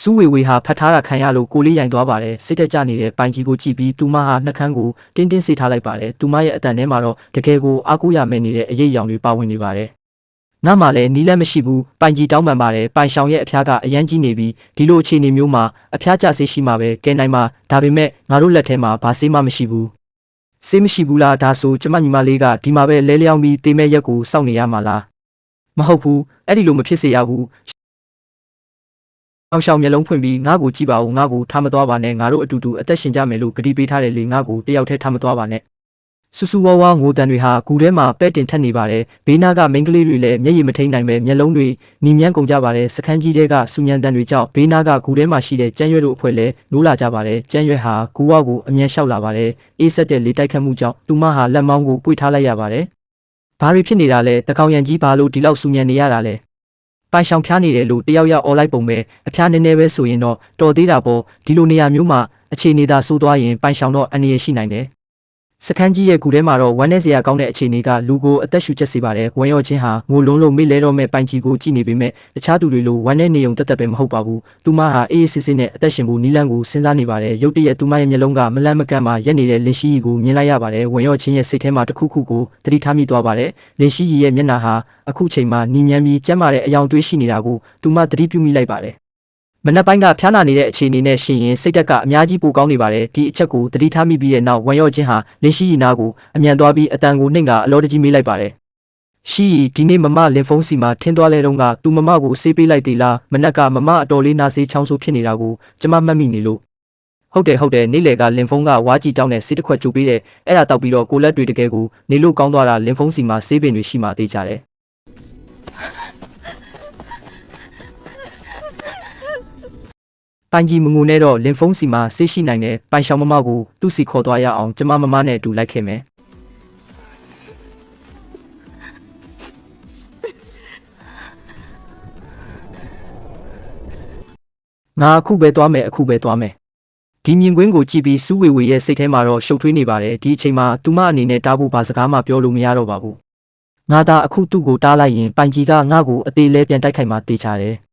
းစူးဝေဝေဟာဖတ်ထားတာခံရလို့ကိုလေးရိုင်သွားပါတယ်စိတ်တက်ကြနေတဲ့ပိုင်ကြီးကိုကြည့်ပြီးသူမဟာနှက်ခမ်းကိုတင်းတင်းစေးထားလိုက်ပါတယ်သူမရဲ့အတန်ထဲမှာတော့တကယ်ကိုအားကိုးရမဲ့နေတဲ့အရေးအယောင်တွေပါဝင်နေပါတယ်ငါမှလည်းနီးလက်မရှိဘူးပိုင်ကြီးတောင်းပန်ပါတယ်ပိုင်ရှောင်ရဲ့အဖျားကအရန်ကြီးနေပြီးဒီလိုအခြေအနေမျိုးမှာအဖျားကျဆေးရှိမှာပဲကဲနိုင်မှာဒါပေမဲ့ငါတို့လက်ထဲမှာဘာဆေးမှမရှိဘူးဆေးမရှိဘူးလားဒါဆိုကျမညီမလေးကဒီမှာပဲလဲလျောင်းပြီးတေးမဲ့ရက်ကိုစောင့်နေရမှာလားမဟုတ်ဘူးအဲ့ဒီလိုမဖြစ်စေရဘူးအောင်ရှောင်းမျက်လုံးဖွင့်ပြီးငါ့ကိုကြည့်ပါဦးငါ့ကိုထားမသွားပါနဲ့ငါတို့အတူတူအသက်ရှင်ကြမယ်လို့ကတိပေးထားတယ်လေငါ့ကိုတယောက်တည်းထားမသွားပါနဲ့ဆူဆူဝါးဝါငိုတန်တွေဟာဂူထဲမှာပဲ့တင်ထက်နေပါတယ်ဘေးနားကမိန်းကလေးတွေလည်းမျက်ရည်မထိန်နိုင်ပဲမျက်လုံးတွေနီမြန်းကုန်ကြပါတယ်စခန်းကြီးတွေကစူညံတန်တွေကြောင့်ဘေးနားကဂူထဲမှာရှိတဲ့ကျန်းရွက်တို့အဖွဲ့လည်းနိုးလာကြပါတယ်ကျန်းရွက်ဟာဂူဝကိုအမြန်လျှောက်လာပါတယ်အေးဆက်တဲ့လေတိုက်ခတ်မှုကြောင့်သူမဟာလက်မောင်းကိုပွေထားလိုက်ရပါတယ်ဘာတွေဖြစ်နေတာလဲတကောင်ရန်ကြီးဘာလို့ဒီလောက်စူညံနေရတာလဲပိုင်ရှောင်ဖျားနေတယ်လို့တယောက်အော်လိုက်ပုံပဲအဖျားနည်းနည်းပဲဆိုရင်တော့တော်သေးတာပေါ့ဒီလိုနေရာမျိုးမှာအခြေအနေသာဆိုးသွားရင်ပိုင်ရှောင်တော့အနေရရှိနိုင်တယ် စခန်းကြီးရဲ့ကူထဲမှာတော့ဝမ်းနဲ့စရာကောင်းတဲ့အခြေအနေကလူကိုအသက်ရှူချက်စေပါတယ်ဝမ်ရော့ချင်းဟာငိုလုံးလုံးမေ့လဲတော့မဲ့ပိုင်ကြီးကိုကြည့်နေပေမဲ့တခြားသူတွေလိုဝမ်းနဲ့နေုံတက်တက်ပဲမဟုတ်ပါဘူးသူမဟာအေးအေးဆေးဆေးနဲ့အသက်ရှင်ဖို့နီးလန်းကိုစဉ်းစားနေပါတယ်ရုတ်တရက်သူမရဲ့မျက်လုံးကမလန့်မကန့်မှရက်နေတဲ့လင်ရှိရီကိုမြင်လိုက်ရပါတယ်ဝမ်ရော့ချင်းရဲ့စိတ်ထဲမှာတစ်ခုခုကိုသတိထားမိသွားပါတယ်လင်ရှိရီရဲ့မျက်နှာဟာအခုချိန်မှာနီးမြန်းပြီးကျန်းမာတဲ့အယောင်သွေးရှိနေတာကိုသူမသတိပြုမိလိုက်ပါတယ်မနက်ပိုင်းကဖျားနာနေတဲ့အခြေအနေနဲ့ရှင်ရင်စိတ်တက်ကအများကြီးပိုကောင်းနေပါတယ်ဒီအချက်ကိုသတိထားမိပြီးတဲ့နောက်ဝမ်ရော့ချင်းဟာလင်းရှိရီနာကိုအမြန်သွားပြီးအတန်ကိုနှိမ့်ကအလောတကြီးမေးလိုက်ပါတယ်ရှိရီဒီနေ့မမလင်ဖုန်းစီမှာထင်းသွားလဲတော့ကသူမမကိုဆေးပေးလိုက်သေးလားမနက်ကမမအတော်လေးနာဆေးချောင်းဆိုးဖြစ်နေတာကိုကျမမှတ်မိနေလို့ဟုတ်တယ်နေ့လေကလင်ဖုန်းကဝါကြီးတောင်းတဲ့ဆေးတစ်ခွက်ကျူပေးတယ်အဲ့ဒါတောက်ပြီးတော့ကိုလက်တွေတကယ်ကိုနေလို့ကောင်းသွားတာလင်ဖုန်းစီမှာဆေးပင်တွေရှိမှသေးကြတယ်ပိုင်ကြီးမငုံနဲ့တော့လင်ဖုန်းစီမှာဆေးရှိနိုင်တဲ့ပိုင်ရှောင်းမမကိုသူ့စီခေါ်သွားရအောင်ကျမမမနဲ့အတူလိုက်ခဲ့မယ်ငါအခုပဲသွားမယ်ဒီမြင်ကွင်းကိုကြည့်ပြီးစူးဝေဝေရဲ့စိတ်ထဲမှာတော့ရှုပ်ထွေးနေပါတယ်ဒီအချိန်မှာသူမအနေနဲ့တားဖို့ဘာစကားမှပြောလို့မရတော့ပါဘူးငါသာအခုသူ့ကိုတားလိုက်ရင်ပိုင်ကြီးကငါ့ကိုအသေးလဲပြန်တိုက်ခိုက်မှတေးချတယ်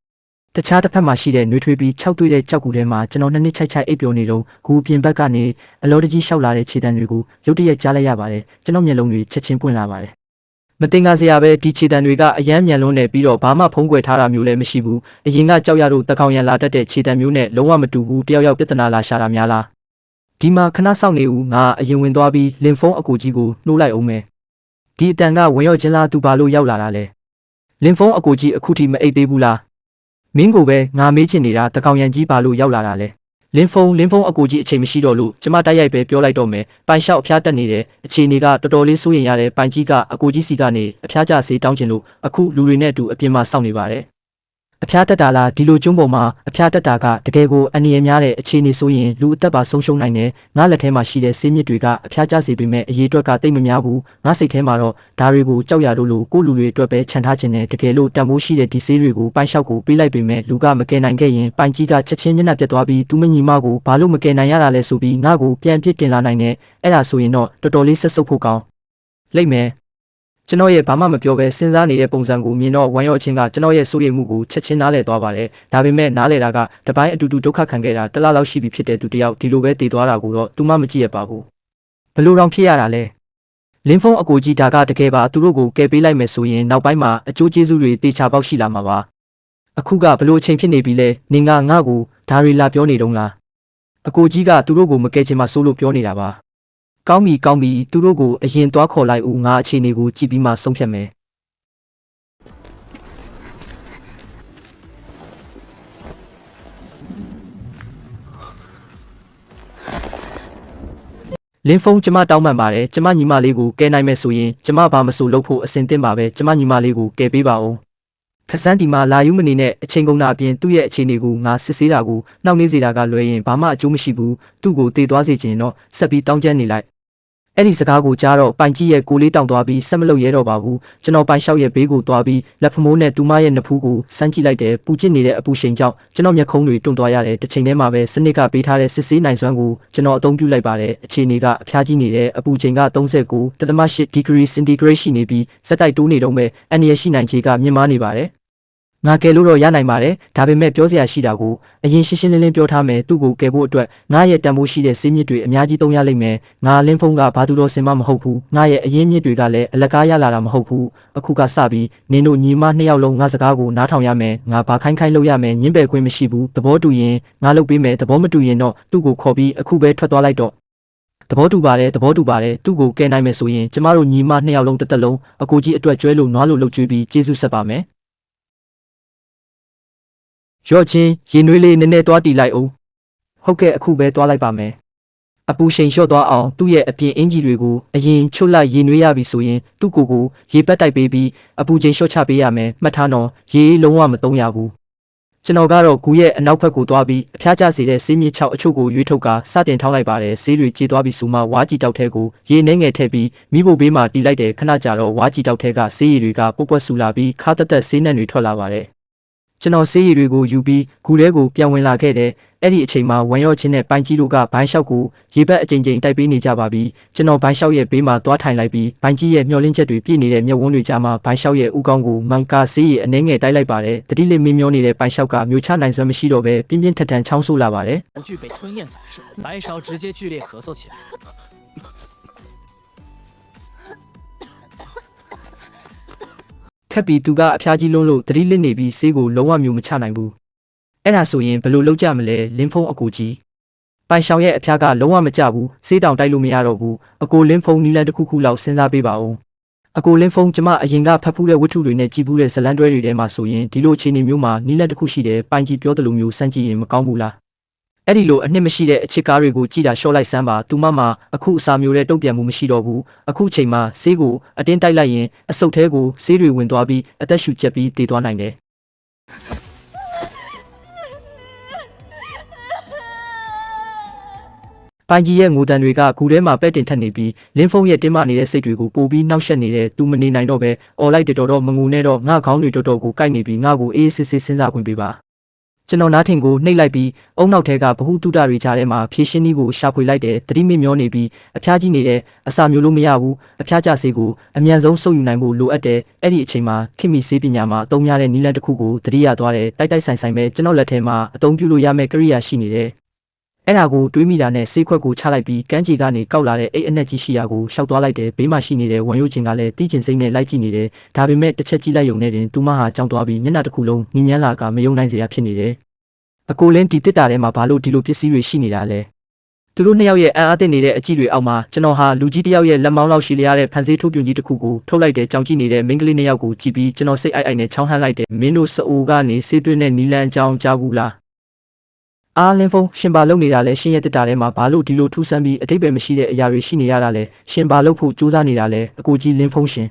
တခြားတစ်ဖက်မှာရှိတဲ့နှွေးထွေးပြီး၆တွေ့တဲ့ကြောက်ကူထဲမှာကျွန်တော်နှစ်ချိုက်အိပ်ပျော်နေတော့ဂူပြင်ဘက်ကနေအလောတကြီးလျှောက်လာတဲ့ခြေတံတွေကိုရုတ်တရက်ကြားလိုက်ရပါတယ်ကျွန်တော်မျက်လုံးတွေချက်ချင်းပွင့်လာပါတယ်မတင်ကားစရာပဲဒီခြေတံတွေကအယမ်းမြန်လွန်းနေပြီးတော့ဘာမှဖုံးကွယ်ထားတာမျိုးလည်းမရှိဘူးအရင်ကကြောက်ရတော့တကောင်ရံလာတတ်တဲ့ခြေတံမျိုးနဲ့လုံးဝမတူဘူးတယောက်ပြဿနာလာရှာတာများလားဒီမှာခဏစောင့်နေဦးငါအရင်ဝင်သွားပြီးလင်ဖုန်းအကူကြီးကိုနှိုးလိုက်အောင်မယ်ဒီအတန်ကဝင်ရော့ချင်းလားသူဘာလို့ရောက်လာတာလဲလင်ဖုန်းအကူကြီးအခုထိမအိပ်သေးဘူးလားမင်းကိုပဲငါမေးချင်နေတာတကောင်ရံကြီးဘာလို့ရောက်လာတာလဲလင်းဖုန်းအကူကြီးအချိန်မရှိတော့လို့ကျမတိုက်ရိုက်ပဲပြောလိုက်တော့မယ်ပိုင်လျှောက်အဖျားတက်နေတဲ့အခြေအနေကတော်တော်လေးစိုးရင်ရတဲ့ပိုင်ကြီးကအကူကြီးစီကနေအဖျားကျဆေးတောင်းချင်လို့အခုလူတွေနဲ့အတူအပြင်မှာစောင့်နေပါတယ်အဖျားတက်တာလားဒီလိုကျုံးပေါ်မှာအဖျားတက်တာကတကယ်ကိုအန္တရာယ်များတဲ့အခြေအနေဆိုရင်လူအသက်ပါဆုံးရှုံးနိုင်တယ်ငါလက်ထဲမှာရှိတဲ့ဆေးမြစ်တွေကအဖျားကျစေပေမဲ့အရေးအတွက်ကတိတ်မများဘူးငါစိတ်ထဲမှာတော့ဒါတွေကိုကြောက်ရလို့ကိုလူတွေအတွက်ပဲခြံထားခြင်းနဲ့တကယ်လို့တန်ဖိုးရှိတဲ့ဒီဆေးတွေကိုပိုင်လျှောက်ကိုပေးလိုက်ပေမဲ့လူကမကယ်နိုင်ခဲ့ရင်ပိုင်ကြီးကချက်ချင်းမျက်နှာပြတ်သွားပြီးသူမညီမကိုဘာလို့မကယ်နိုင်ရတာလဲဆိုပြီးငါ့ကိုပြန်ပြစ်တင်လာနိုင်တယ်အဲ့ဒါဆိုရင်တော့တော်တော်လေးဆက်ဆုပ်ဖို့ကောင်းလိမ့်မယ်ကျွန်တော်ရဲ့ဘာမှမပြောဘဲစဉ်းစားနေတဲ့ပုံစံကိုမြင်တော့ဝမ်ရော့ချင်းကကျွန်တော်ရဲ့စိုးရိမ်မှုကိုချက်ချင်းနားလည်သွားပါတယ်ဒါပေမဲ့နားလည်တာကတပိုင်းအတူတူဒုက္ခခံခဲ့တာတစ်လလောက်ရှိပြီဖြစ်တဲ့သူတယောက်ဒီလိုပဲတည်သွားတာကိုတော့သူမှမကြည့်ရပါဘူးဘလို့တောင်ဖြစ်ရတာလဲလင်းဖုန်းအကူကြီးဒါကတကယ်ပါသူတို့ကိုကယ်ပေးလိုက်မယ်ဆိုရင်နောက်ပိုင်းမှာအကျိုးကျေးဇူးတွေတေချာပေါက်ရှိလာမှာပါအခုကဘလို့အချိန်ဖြစ်နေပြီလဲနင်ကငါ့ကိုဒါတွေလာပြောနေတုံးလားအကူကြီးကသူတို့ကိုမကယ်ချင်မှစိုးလို့ပြောနေတာပါကောင်းပြီသူတို့ကိုအရင်သွားခေါ်လိုက်ဦးငါအခြေအနေကိုကြည့်ပြီးမှဆုံးဖြတ်မယ်လင်းဖုန်းကျမတောင်းပန်ပါတယ်ကျမညီမလေးကိုကယ်နိုင်မယ်ဆိုရင်ကျမဘာမဆိုလုပ်ဖို့အဆင်သင့်ပါပဲကျမညီမလေးကိုကယ်ပေးပါဦးခစန်းဒီမှာလာယူမနေနဲ့အချိန်ကုန်တာအပြင်သူ့ရဲ့အခြေအနေကိုငါစစ်ဆေးတာကိုနှောင့်နှေးစေတာကလွယ်ရင်ဘာမှအကျိုးမရှိဘူးသူ့ကိုတည်သွားစေချင်တော့ဆက်ပြီးတောင်းကျမ်းနေလိုက်အဲ့ဒီစကားကိုကြားတော့ပိုင်ကြီးရဲ့ကိုလေးတောင်းသွားပြီးဆက်မလုပ်ရဲတော့ပါဘူးကျွန်တော်ပိုင်လျှောက်ရဲ့ဘေးကိုသွားပြီးလက်ဖမိုးနဲ့သူမရဲ့နဖူးကိုစမ်းကြည့်လိုက်တယ်ပူကျစ်နေတဲ့အပူရှိန်ကြောင့်ကျွန်တော်မျက်ခုံးတွေတွန့်သွားရတယ်တစ်ချိန်တည်းမှာပဲစနစ်ကပေးထားတဲ့စစ်ဆေးနိုင်စွမ်းကိုကျွန်တော်အသုံးပြုလိုက်ပါတယ်အခြေအနေကအဖျားကြီးနေတဲ့အပူချိန်က39.8 degree centigrade ရှိနေပြီးစက်တိုက်တိုးနေတော့မဲ့အန်ရရှိနိုင်ခြေကမြင့်မားနေပါတယ်ငါကယ်လို့တော့ရနိုင်ပါတယ်ဒါပေမဲ့ပြောစရာရှိတာကိုအရင်ရှင်းလင်းပြောထားမယ်သူ့ကိုကယ်ဖို့အတွက်ငါရဲ့တန်ဖိုးရှိတဲ့ဆေးမြစ်တွေအများကြီးသုံးရလိမ့်မယ်ငါလင်းဖုန်းကဘာသူတော်စင်မမဟုတ်ဘူးငါရဲ့အရင်မြစ်တွေကလည်းအလကားရလာတာမဟုတ်ဘူးအခုကစပြီးနင်တို့ညီမနှစ်ယောက်လုံးငါစကားကိုနားထောင်ရမယ်ငါဘာခိုင်းလုပ်ရမယ်ညှင်းပယ်ခွင့်မရှိဘူးသဘောတူရင်ငါလုပ်ပေးမယ်သဘောမတူရင်တော့သူ့ကိုခေါ်ပြီးအခုပဲထွက်သွားလိုက်တော့သဘောတူပါတယ်သူ့ကိုကယ်နိုင်မယ်ဆိုရင်ကျမတို့ညီမနှစ်ယောက်လုံးတစ်သက်လုံးအကိုကြီးအတွက်ကျွဲလို့နွားလို့လှုပ်ကြွေးပြီးကျေးဇူးဆက်ပါမယ်ရော့ချင်းရေနွေးလေးနည်းနည်းသွားတီလိုက်အောင်ဟုတ်ကဲ့အခုပဲသွားလိုက်ပါမယ်အပူရှိန်လျှော့သွားအောင်သူ့ရဲ့အပြင်အင်ဂျီတွေကိုအရင်ချွတ်လိုက်ရေနွေးရပြီဆိုရင်သူ့ကိုရေပတ်တိုက်ပေးပြီးအပူချိန်လျှော့ချပေးရမယ်မှတ်ထားတော့ရေလုံးဝမသုံးရဘူးကျွန်တော်ကတော့ဂူရဲ့အနောက်ဘက်ကိုသွားပြီးအဖျားကျစေတဲ့ဆေးမြစ်6အချို့ကိုရွေးထုတ်ကာစတင်ထောင်းလိုက်ပါတယ်ဆေးတွေကြေသွားပြီးဆိုမှဝါးကြီးတောက်ထဲကိုရေနှဲငယ်ထည့်ပြီးမိဖို့ဘေးမှာတီးလိုက်တယ်ခဏကြာတော့ဝါးကြီးတောက်ထဲကဆေးရည်တွေကပုတ်ပွက်ဆူလာပြီးခါတက်ဆေးနှံတွေထွက်လာပါတယ်ကျွန်တော်ဆေးရည်တွေကိုယူပြီးဂူထဲကိုပြန်ဝင်လာခဲ့တယ် အဲ့ဒီအချိန်မှာဝန်ရော့ချင်းနဲ့ပိုင်းကြီးတို့ကဘိုင်းလျှောက်ကိုရေဘက်အကြိမ်ကြိမ်တိုက်ပေးနေကြပါပြီကျွန်တော်ဘိုင်းလျှောက်ရဲ့ဘေးမှာသွားထိုင်လိုက်ပြီးဘိုင်းကြီးရဲ့မျောလင်းချက်တွေပြည့်နေတဲ့မျက်ဝန်းတွေကြားမှာဘိုင်းလျှောက်ရဲ့ဥကောင်းကိုမန်ကာဆေးရဲ့အနေငယ်တိုက်လိုက်ပါတယ်တတိလေးမင်းမျောနေတဲ့ဘိုင်းလျှောက်ကမျိုးချနိုင်စွမ်းမရှိတော့ဘဲပြင်းပြင်းထန်ထန်ချောင်းဆိုးလာပါတယ်具备吞咽反射，白勺直接剧烈咳嗽起来。ခက်ပြီးသူကအဖျားကြီးလုံးလို့တတိလစ်နေပြီးဆေးကိုလုံးဝမျိုးမချနိုင်ဘူးအဲ့ဒါဆိုရင်ဘယ်လိုလုပ်ကြမလဲလင်းဖုံးအကူကြီးပိုင်ရှောင်ရဲ့အဖျားကလုံးဝမကြဘူးဆေးတောင်တိုက်လို့မရတော့ဘူးအကိုလင်းဖုံးနီလန်တစ်ခုခုလောက်စဉ်းစားပေးပါဦးအကိုလင်းဖုံးကျမအရင်ကဖတ်ဖူးတဲ့ဝတ္ထုတွေနဲ့ကြည်ဘူးတဲ့ဇလန်တွဲတွေထဲမှာဆိုရင်ဒီလိုအခြေအနေမျိုးမှာနီလန်တစ်ခုရှိတယ်ပိုင်ကြီးပြောသလိုမျိုးစမ်းကြည့်ရင်မကောင်းဘူးလားအဲ့ဒီလိုအနှစ်မရှိတဲ့အချစ်ကားတွေကိုကြည်တာလျှော့လိုက်စမ်းပါသူမမှအခုအစာမျိုးတဲ့တုံ့ပြန်မှုမရှိတော့ဘူးအခုချိန်မှာဆေးကိုအတင်းတိုက်လိုက်ရင်အဆုတ်ထဲကိုဆေးတွေဝင်သွားပြီးအသက်ရှူကျက်ပြီးတည်သွားနိုင်တယ်ပိုင်ကြီးရဲ့ငိုတန်တွေကဂူထဲမှာပဲ့တင်ထက်နေပြီးလင်းဖုံးရဲ့တင်းမနေတဲ့စိတ်တွေကိုပိုပြီးနှောက်ယှက်နေတဲ့သူမနေနိုင်တော့ပဲအော်လိုက်တော်တော်မငူနဲ့တော့ငါခေါင်းတွေတော်တော်ကိုကိုက်နေပြီးငါကိုအေးစစ်စစ်စဉ်းစားခွင့်ပေးပါကျွန်တော်နားထင်ကိုနှိပ်လိုက်ပြီးအုံနောက်ထဲကဘဟုတုတတွေကြားထဲမှာဖြည့်ရှင်းနည်းကိုရှာဖွေလိုက်တယ်တတိမမျောနေပြီးအဖျားကြီးနေတဲ့အစာမျိုးလို့မရဘူးအဖျားကျဆေးကိုအမြန်ဆုံးစုပ်ယူနိုင်ဖို့လိုအပ်တယ်အဲ့ဒီအချိန်မှာခင်မီဆေးပညာမှာအသုံးရတဲ့နည်းလမ်းတစ်ခုကိုတတိယသွားတယ်တိုက်တိုက်ဆိုင်ဆိုင်ပဲကျွန်တော်လက်ထဲမှာအသုံးပြုလို့ရမယ့်ကိရိယာရှိနေတယ်အဲ့ဒါကိုတွေးမိတာနဲ့ဆေးခွက်ကိုချလိုက်ပြီးကန်းချီကနေကောက်လာတဲ့အိတ်အနက်ကြီးရှိရာကိုရှောက်သွားလိုက်တယ်ဘေးမှာရှိနေတဲ့ဝန်ရုပ်ချင်းကလည်းတီးချင်စိမ့်နဲ့လိုက်ကြည့်နေတယ်ဒါပေမဲ့တစ်ချက်ကြည့်လိုက်ရုံနဲ့တင်သူမဟာကြောင်သွားပြီးမျက်နှာတစ်ခုလုံးညဉ့်ညမ်းလာကမယုံနိုင်စရာဖြစ်နေတယ်အကိုလင်းဒီတစ်တာထဲမှာဘာလို့ဒီလိုပစ္စည်းတွေရှိနေတာလဲသူတို့နှစ်ယောက်ရဲ့အံ့အားသင့်နေတဲ့အကြည့်တွေအောက်မှာကျွန်တော်ဟာလူကြီးတစ်ယောက်ရဲ့လက်မောင်းလောက်ရှိလျားတဲ့ဖန်ဆေးထုတ်ပြင်းကြီးတစ်ခုကိုထုတ်လိုက်တဲ့ကြောင်ကြည့်နေတဲ့မိန်းကလေးနှစ်ယောက်ကိုကြည့်ပြီးကျွန်တော်စိတ်အိုက်အိုက်နဲ့ချောင်းဟန်းလိုက်တယ်မင်းတို့စအိုကနေဆေးသွင်းတဲ့နီလန်ကြောင်ကြားဘူးလားအားလင်းဖုံးရှင်ဘာလုပ်နေတာလဲရှင်ရဲ့တစ်တာထဲမှာဘာလို့ဒီလိုထူးဆန်းပြီးအတိတ်ပဲမရှိတဲ့အရာတွေရှိနေရတာလဲရှင်ဘာလုပ်ဖို့စူးစမ်းနေတာလဲအကိုကြီးလင်းဖုံးရှင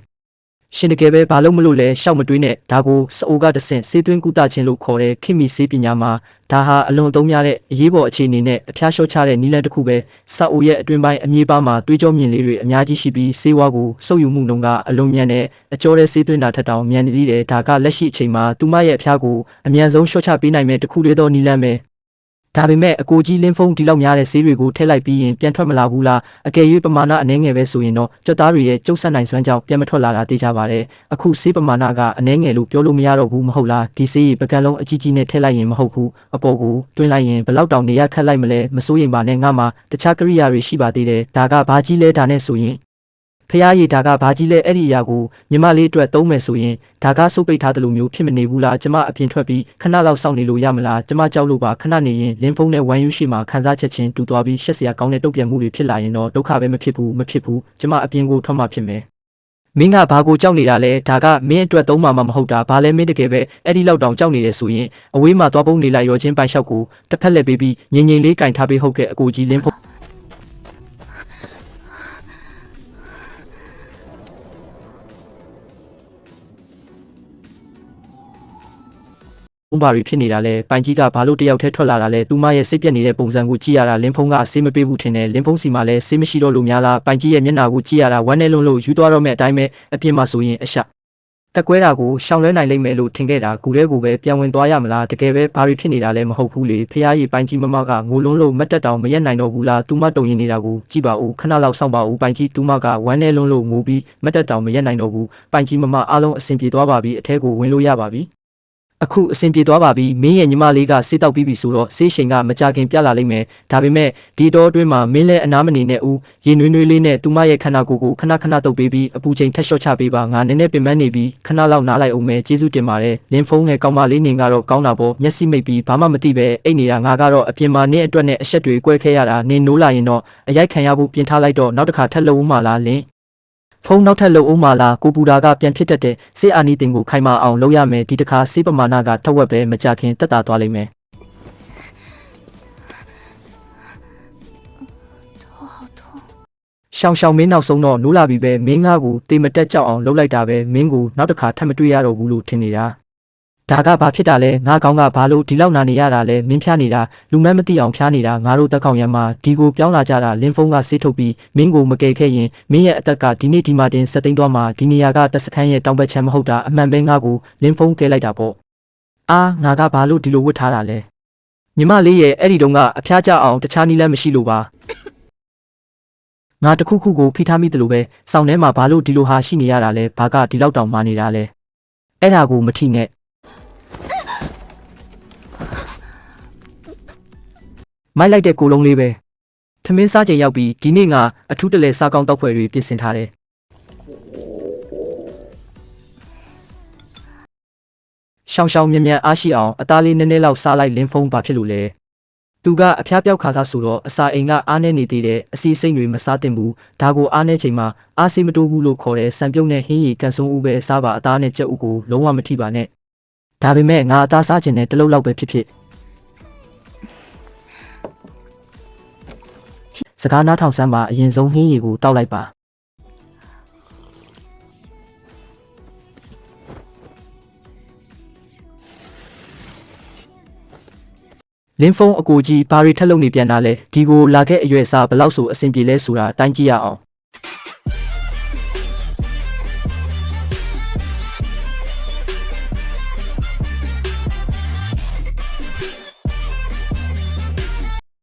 ်တကယ်ပဲဘာလို့မလို့လဲရှောက်မတွေးနဲ့ဒါကိုစအိုကတဆင့်ဆေးသွင်းကုသခြင်းလို့ခေါ်တဲ့ခင်မီဆေးပညာမှာဒါဟာအလွန်အသုံးများတဲ့အရေးပေါ်အခြေအနေနဲ့အဖျားလျှော့ချတဲ့နည်းလမ်းတစ်ခုပဲစအိုရဲ့အတွင်းပိုင်းအမြေပါမှာတွေးကြောမြင်လေးတွေအများကြီးရှိပြီးဆေးဝါးကိုစုပ်ယူမှုနှုန်းကအလွန်မြန်တဲ့အကျော်တဲ့ဆေးသွင်းတာထက်တောင်မြန်နေသေးတယ်ဒါကလက်ရှိအချိန်မှာသူမရဲ့အဖျားကိုအမြန်ဆုံးလျှော့ချပေးနိုင်မဲ့တစ်ခုလေးသောနည်းလမ်းပဲဒါပေမဲ့အကိုကြီးလင်းဖုံးဒီလောက်များတဲ့ဆေးတွေကိုထည့်လိုက်ပြီးရင်ပြန်ထွက်မလာဘူးလားအကယ်၍ပမာဏအနည်းငယ်ပဲဆိုရင်တော့ကြွက်သားတွေရဲ့ကျုပ်ဆက်နိုင်စွမ်းကြောင့်ပြန်မထွက်လာတာသိကြပါတယ်အခုဆေးပမာဏကအနည်းငယ်လို့ပြောလို့မရတော့ဘူးမဟုတ်လားဒီဆေးပကံလုံးအကြီးကြီးနဲ့ထည့်လိုက်ရင်မဟုတ်ဘူးအပေါ်ကိုတွင်းလိုက်ရင်ဘလောက်တောင်နေရခတ်လိုက်မလဲမစိုးရင်ပါနဲ့ငါမှတခြားကိရိယာတွေရှိပါသေးတယ်ဒါကဘာကြီးလဲဒါနဲ့ဆိုရင်ဖျားရည်ဒါကဘာကြီးလဲအဲ့ဒီအရာကိုညီမလေးအတွက်သုံးမယ်ဆိုရင်ဒါကစုပ်ပိတ်ထားတယ်လို့မျိုးဖြစ်မနေဘူးလားကျမအပြင်ထွက်ပြီးခဏလောက်စောင့်နေလို့ရမလားကျမကြောက်လို့ပါခဏနေရင်လင်းဖုံးနဲ့ဝမ်ယူရှိမှခံစားချက်ချင်းတူသွားပြီးရှက်စရာကောင်းတဲ့တုတ်ပြန်မှုတွေဖြစ်လာရင်တော့ဒုက္ခပဲမဖြစ်ဘူးကျမအပြင်ကိုထွက်မှဖြစ်မယ်မင်းကဘာကိုကြောက်နေတာလဲဒါကမင်းအတွက်သုံးမှာမဟုတ်တာဘာလဲမင်းတကယ်ပဲအဲ့ဒီလောက်တောင်ကြောက်နေတယ်ဆိုရင်အဝေးမှာသွားပုံးနေလိုက်ရောချင်းပိုင်လျှောက်ကိုတစ်ဖက်လက်ပေးပြီးငြိမ်ငြိမ်လေးကင်ထားပေးဟုတ်ကဲ့အကိုကြီးလင်းဖုံးဘာတွေဖြစ်နေတာလဲပိုင်ကြီးကဘာလို့တယောက်တည်းထွက်လာတာလဲသူမရဲ့စိတ်ပြက်နေတဲ့ပုံစံကိုကြည့်ရတာလင်းဖုံးကအဆေးမပေးဘူးထင်တယ်လင်းဖုံးစီမှာလည်းဆေးမရှိတော့လို့များလားပိုင်ကြီးရဲ့မျက်နှာကိုကြည့်ရတာဝမ်းနဲ့လုံးလို့ယူသွားတော့မဲ့အတိုင်းပဲအပြင်မှာဆိုရင်အရှတက်ကွဲတာကိုရှောင်လွှဲနိုင်လိမ့်မယ်လို့ထင်ခဲ့တာကူထဲကိုပဲပြန်ဝင်သွားရမလားတကယ်ပဲဘာတွေဖြစ်နေတာလဲမဟုတ်ဘူးလေဖျားရည်ပိုင်ကြီးမမကငိုလုံးလို့မတ်တက်တောင်မရက်နိုင်တော့ဘူးလားသူမတုံရင်နေတာကိုကြည့်ပါဦးခဏလောက်စောင့်ပါဦးပိုင်ကြီးသူမကဝမ်းနဲ့လုံးလို့ငိုပြီးမတ်တက်တောင်မရက်နိုင်တော့ဘူးပိုင်ကြီးမမအားလုံးအဆင်ပြေသွားပါပြီအထဲကိုဝင်လို့ရပါပြီအခုအဆင်ပြေသွားပါပြီမင်းရဲ့ညီမလေးကဆေးတောက်ပြီးပြီဆိုတော့ဆေးရှင်ကမကြခင်ပြလာလိမ့်မယ်ဒါပေမဲ့ဒီတော့အတွင်းမှာမင်းလည်းအနားမနေနဲ့ဦးရေနွေးနွေးလေးနဲ့သူမရဲ့ခန္ဓာကိုယ်ကိုခဏခဏတုပ်ပေးပြီးအပူချိန်ထက်လျှော့ချပေးပါငါနည်းနည်းပင်ပန်းနေပြီးခဏလောက်နားလိုက်အောင်မယ်ကျေးဇူးတင်ပါတယ်လင်းဖုံးနဲ့ကောင်းမလေးနေကတော့ကောင်းတာပေါ့မျက်စိမိတ်ပြီးဘာမှမသိပဲအိတ်နေတာငါကတော့အပြင်မှာနင်းအတွက်နဲ့အဆက်တွေကွဲခဲ့ရတာနင်းနိုးလာရင်တော့အရိုက်ခံရဖို့ပြင်ထားလိုက်တော့နောက်တစ်ခါထက်လို့ဦးမှလားလင်းဖုံးနောက်ထပ်လုံအောင်မလားကိုပူတာကပြန်ဖြစ်တတ်တဲ့ဆေးအာနီတင်ကိုခိုင်မာအောင်လုပ်ရမယ်ဒီတစ်ခါဆေးပမာဏကထက်ဝက်ပဲမကြခင်တက်တာသွားလိမ့်မယ်ရှောင်းမင်းနောက်ဆုံးတော့နိုးလာပြီပဲမင်းငါ့ကိုတေမတက်ကြောက်အောင်လှုပ်လိုက်တာပဲမင်းကိုနောက်တစ်ခါထပ်မတွေ့ရတော့ဘူးလို့ထင်နေတာဒါကဘာဖြစ်တာလဲငါကောင်းကဘာလို့ဒီလောက်နာနေရတာလဲမင်းဖျားနေတာလူမန်းမသိအောင်ဖျားနေတာငါတို့တက်ကောင်ရံမှာဒီကိုပြောင်းလာကြတာလင်းဖုံးကဆေးထုတ်ပြီးမင်းကိုမကယ်ခဲ့ရင်မင်းရဲ့အသက်ကဒီနေ့ဒီမှာတင်ဆက်သိမ်းသွားမှာဒီနေရာကတက်စခန်းရဲ့တောင်ဘက်ချမ်းမဟုတ်တာအမှန်ပဲငါကိုလင်းဖုံးကယ်လိုက်တာပေါ့အာငါကဘာလို့ဒီလိုဝတ်ထားတာလဲ ညီမလေးရဲ့အဲ့ဒီတုန်းကအဖျားကျအောင်တခြားနည်းလမ်းမရှိလို့ပါငါတခုခုကိုဖိထားမိတယ်လို့ပဲစောင်းထဲမှာဘာလို့ဒီလိုဟာရှိနေရတာလဲဘာကဒီလောက်တောင်မာနေတာလဲအဲ့ဒါကိုမထိနဲ့မိုက်လိုက်တဲ့ကိုလုံးလေးပဲထမင်းစားချိန်ရောက်ပြီးဒီနေ့ငါအထူးတလဲစားကောင်းတောက်ဖွဲ့တွေပြင်ဆင်ထားတယ်ရှောင်းရှောင်းမြက်မြက်အားရှိအောင်အသားလေးနည်းနည်းလောက်စားလိုက်လင်းဖုံးပါဖြစ်လို့လေသူကအဖျားပြောက်ခါသားဆိုတော့အစာအိမ်ကအားနေနေသေးတဲ့အစီစိတ်တွေမစားသင့်ဘူးဒါကိုအားနေချိန်မှာအားစိတ်မတိုးဘူးလို့ခေါ်တဲ့စံပြုတ်နဲ့ဟင်းရီကန်ဆုံးဦးပဲစားပါအသားနဲ့ကြက်ဥကိုလုံးဝမထိပါနဲ့ဒါပေမဲ့ငါအသားစားခြင်းနဲ့တလုံးလောက်ပဲဖြစ်ဖြစ်စကားနားထောင်စမ်းပါအရင်ဆုံးဟင်းရီကိုတောက်လိုက်ပါလင်းဖုံးအကိုကြီးဘာတွေထက်လုံနေပြန်တာလဲဒီကိုလာခဲ့အရွယ်စားဘလောက်ဆိုအဆင်ပြေလဲဆိုတာတိုင်းကြည့်ရအောင်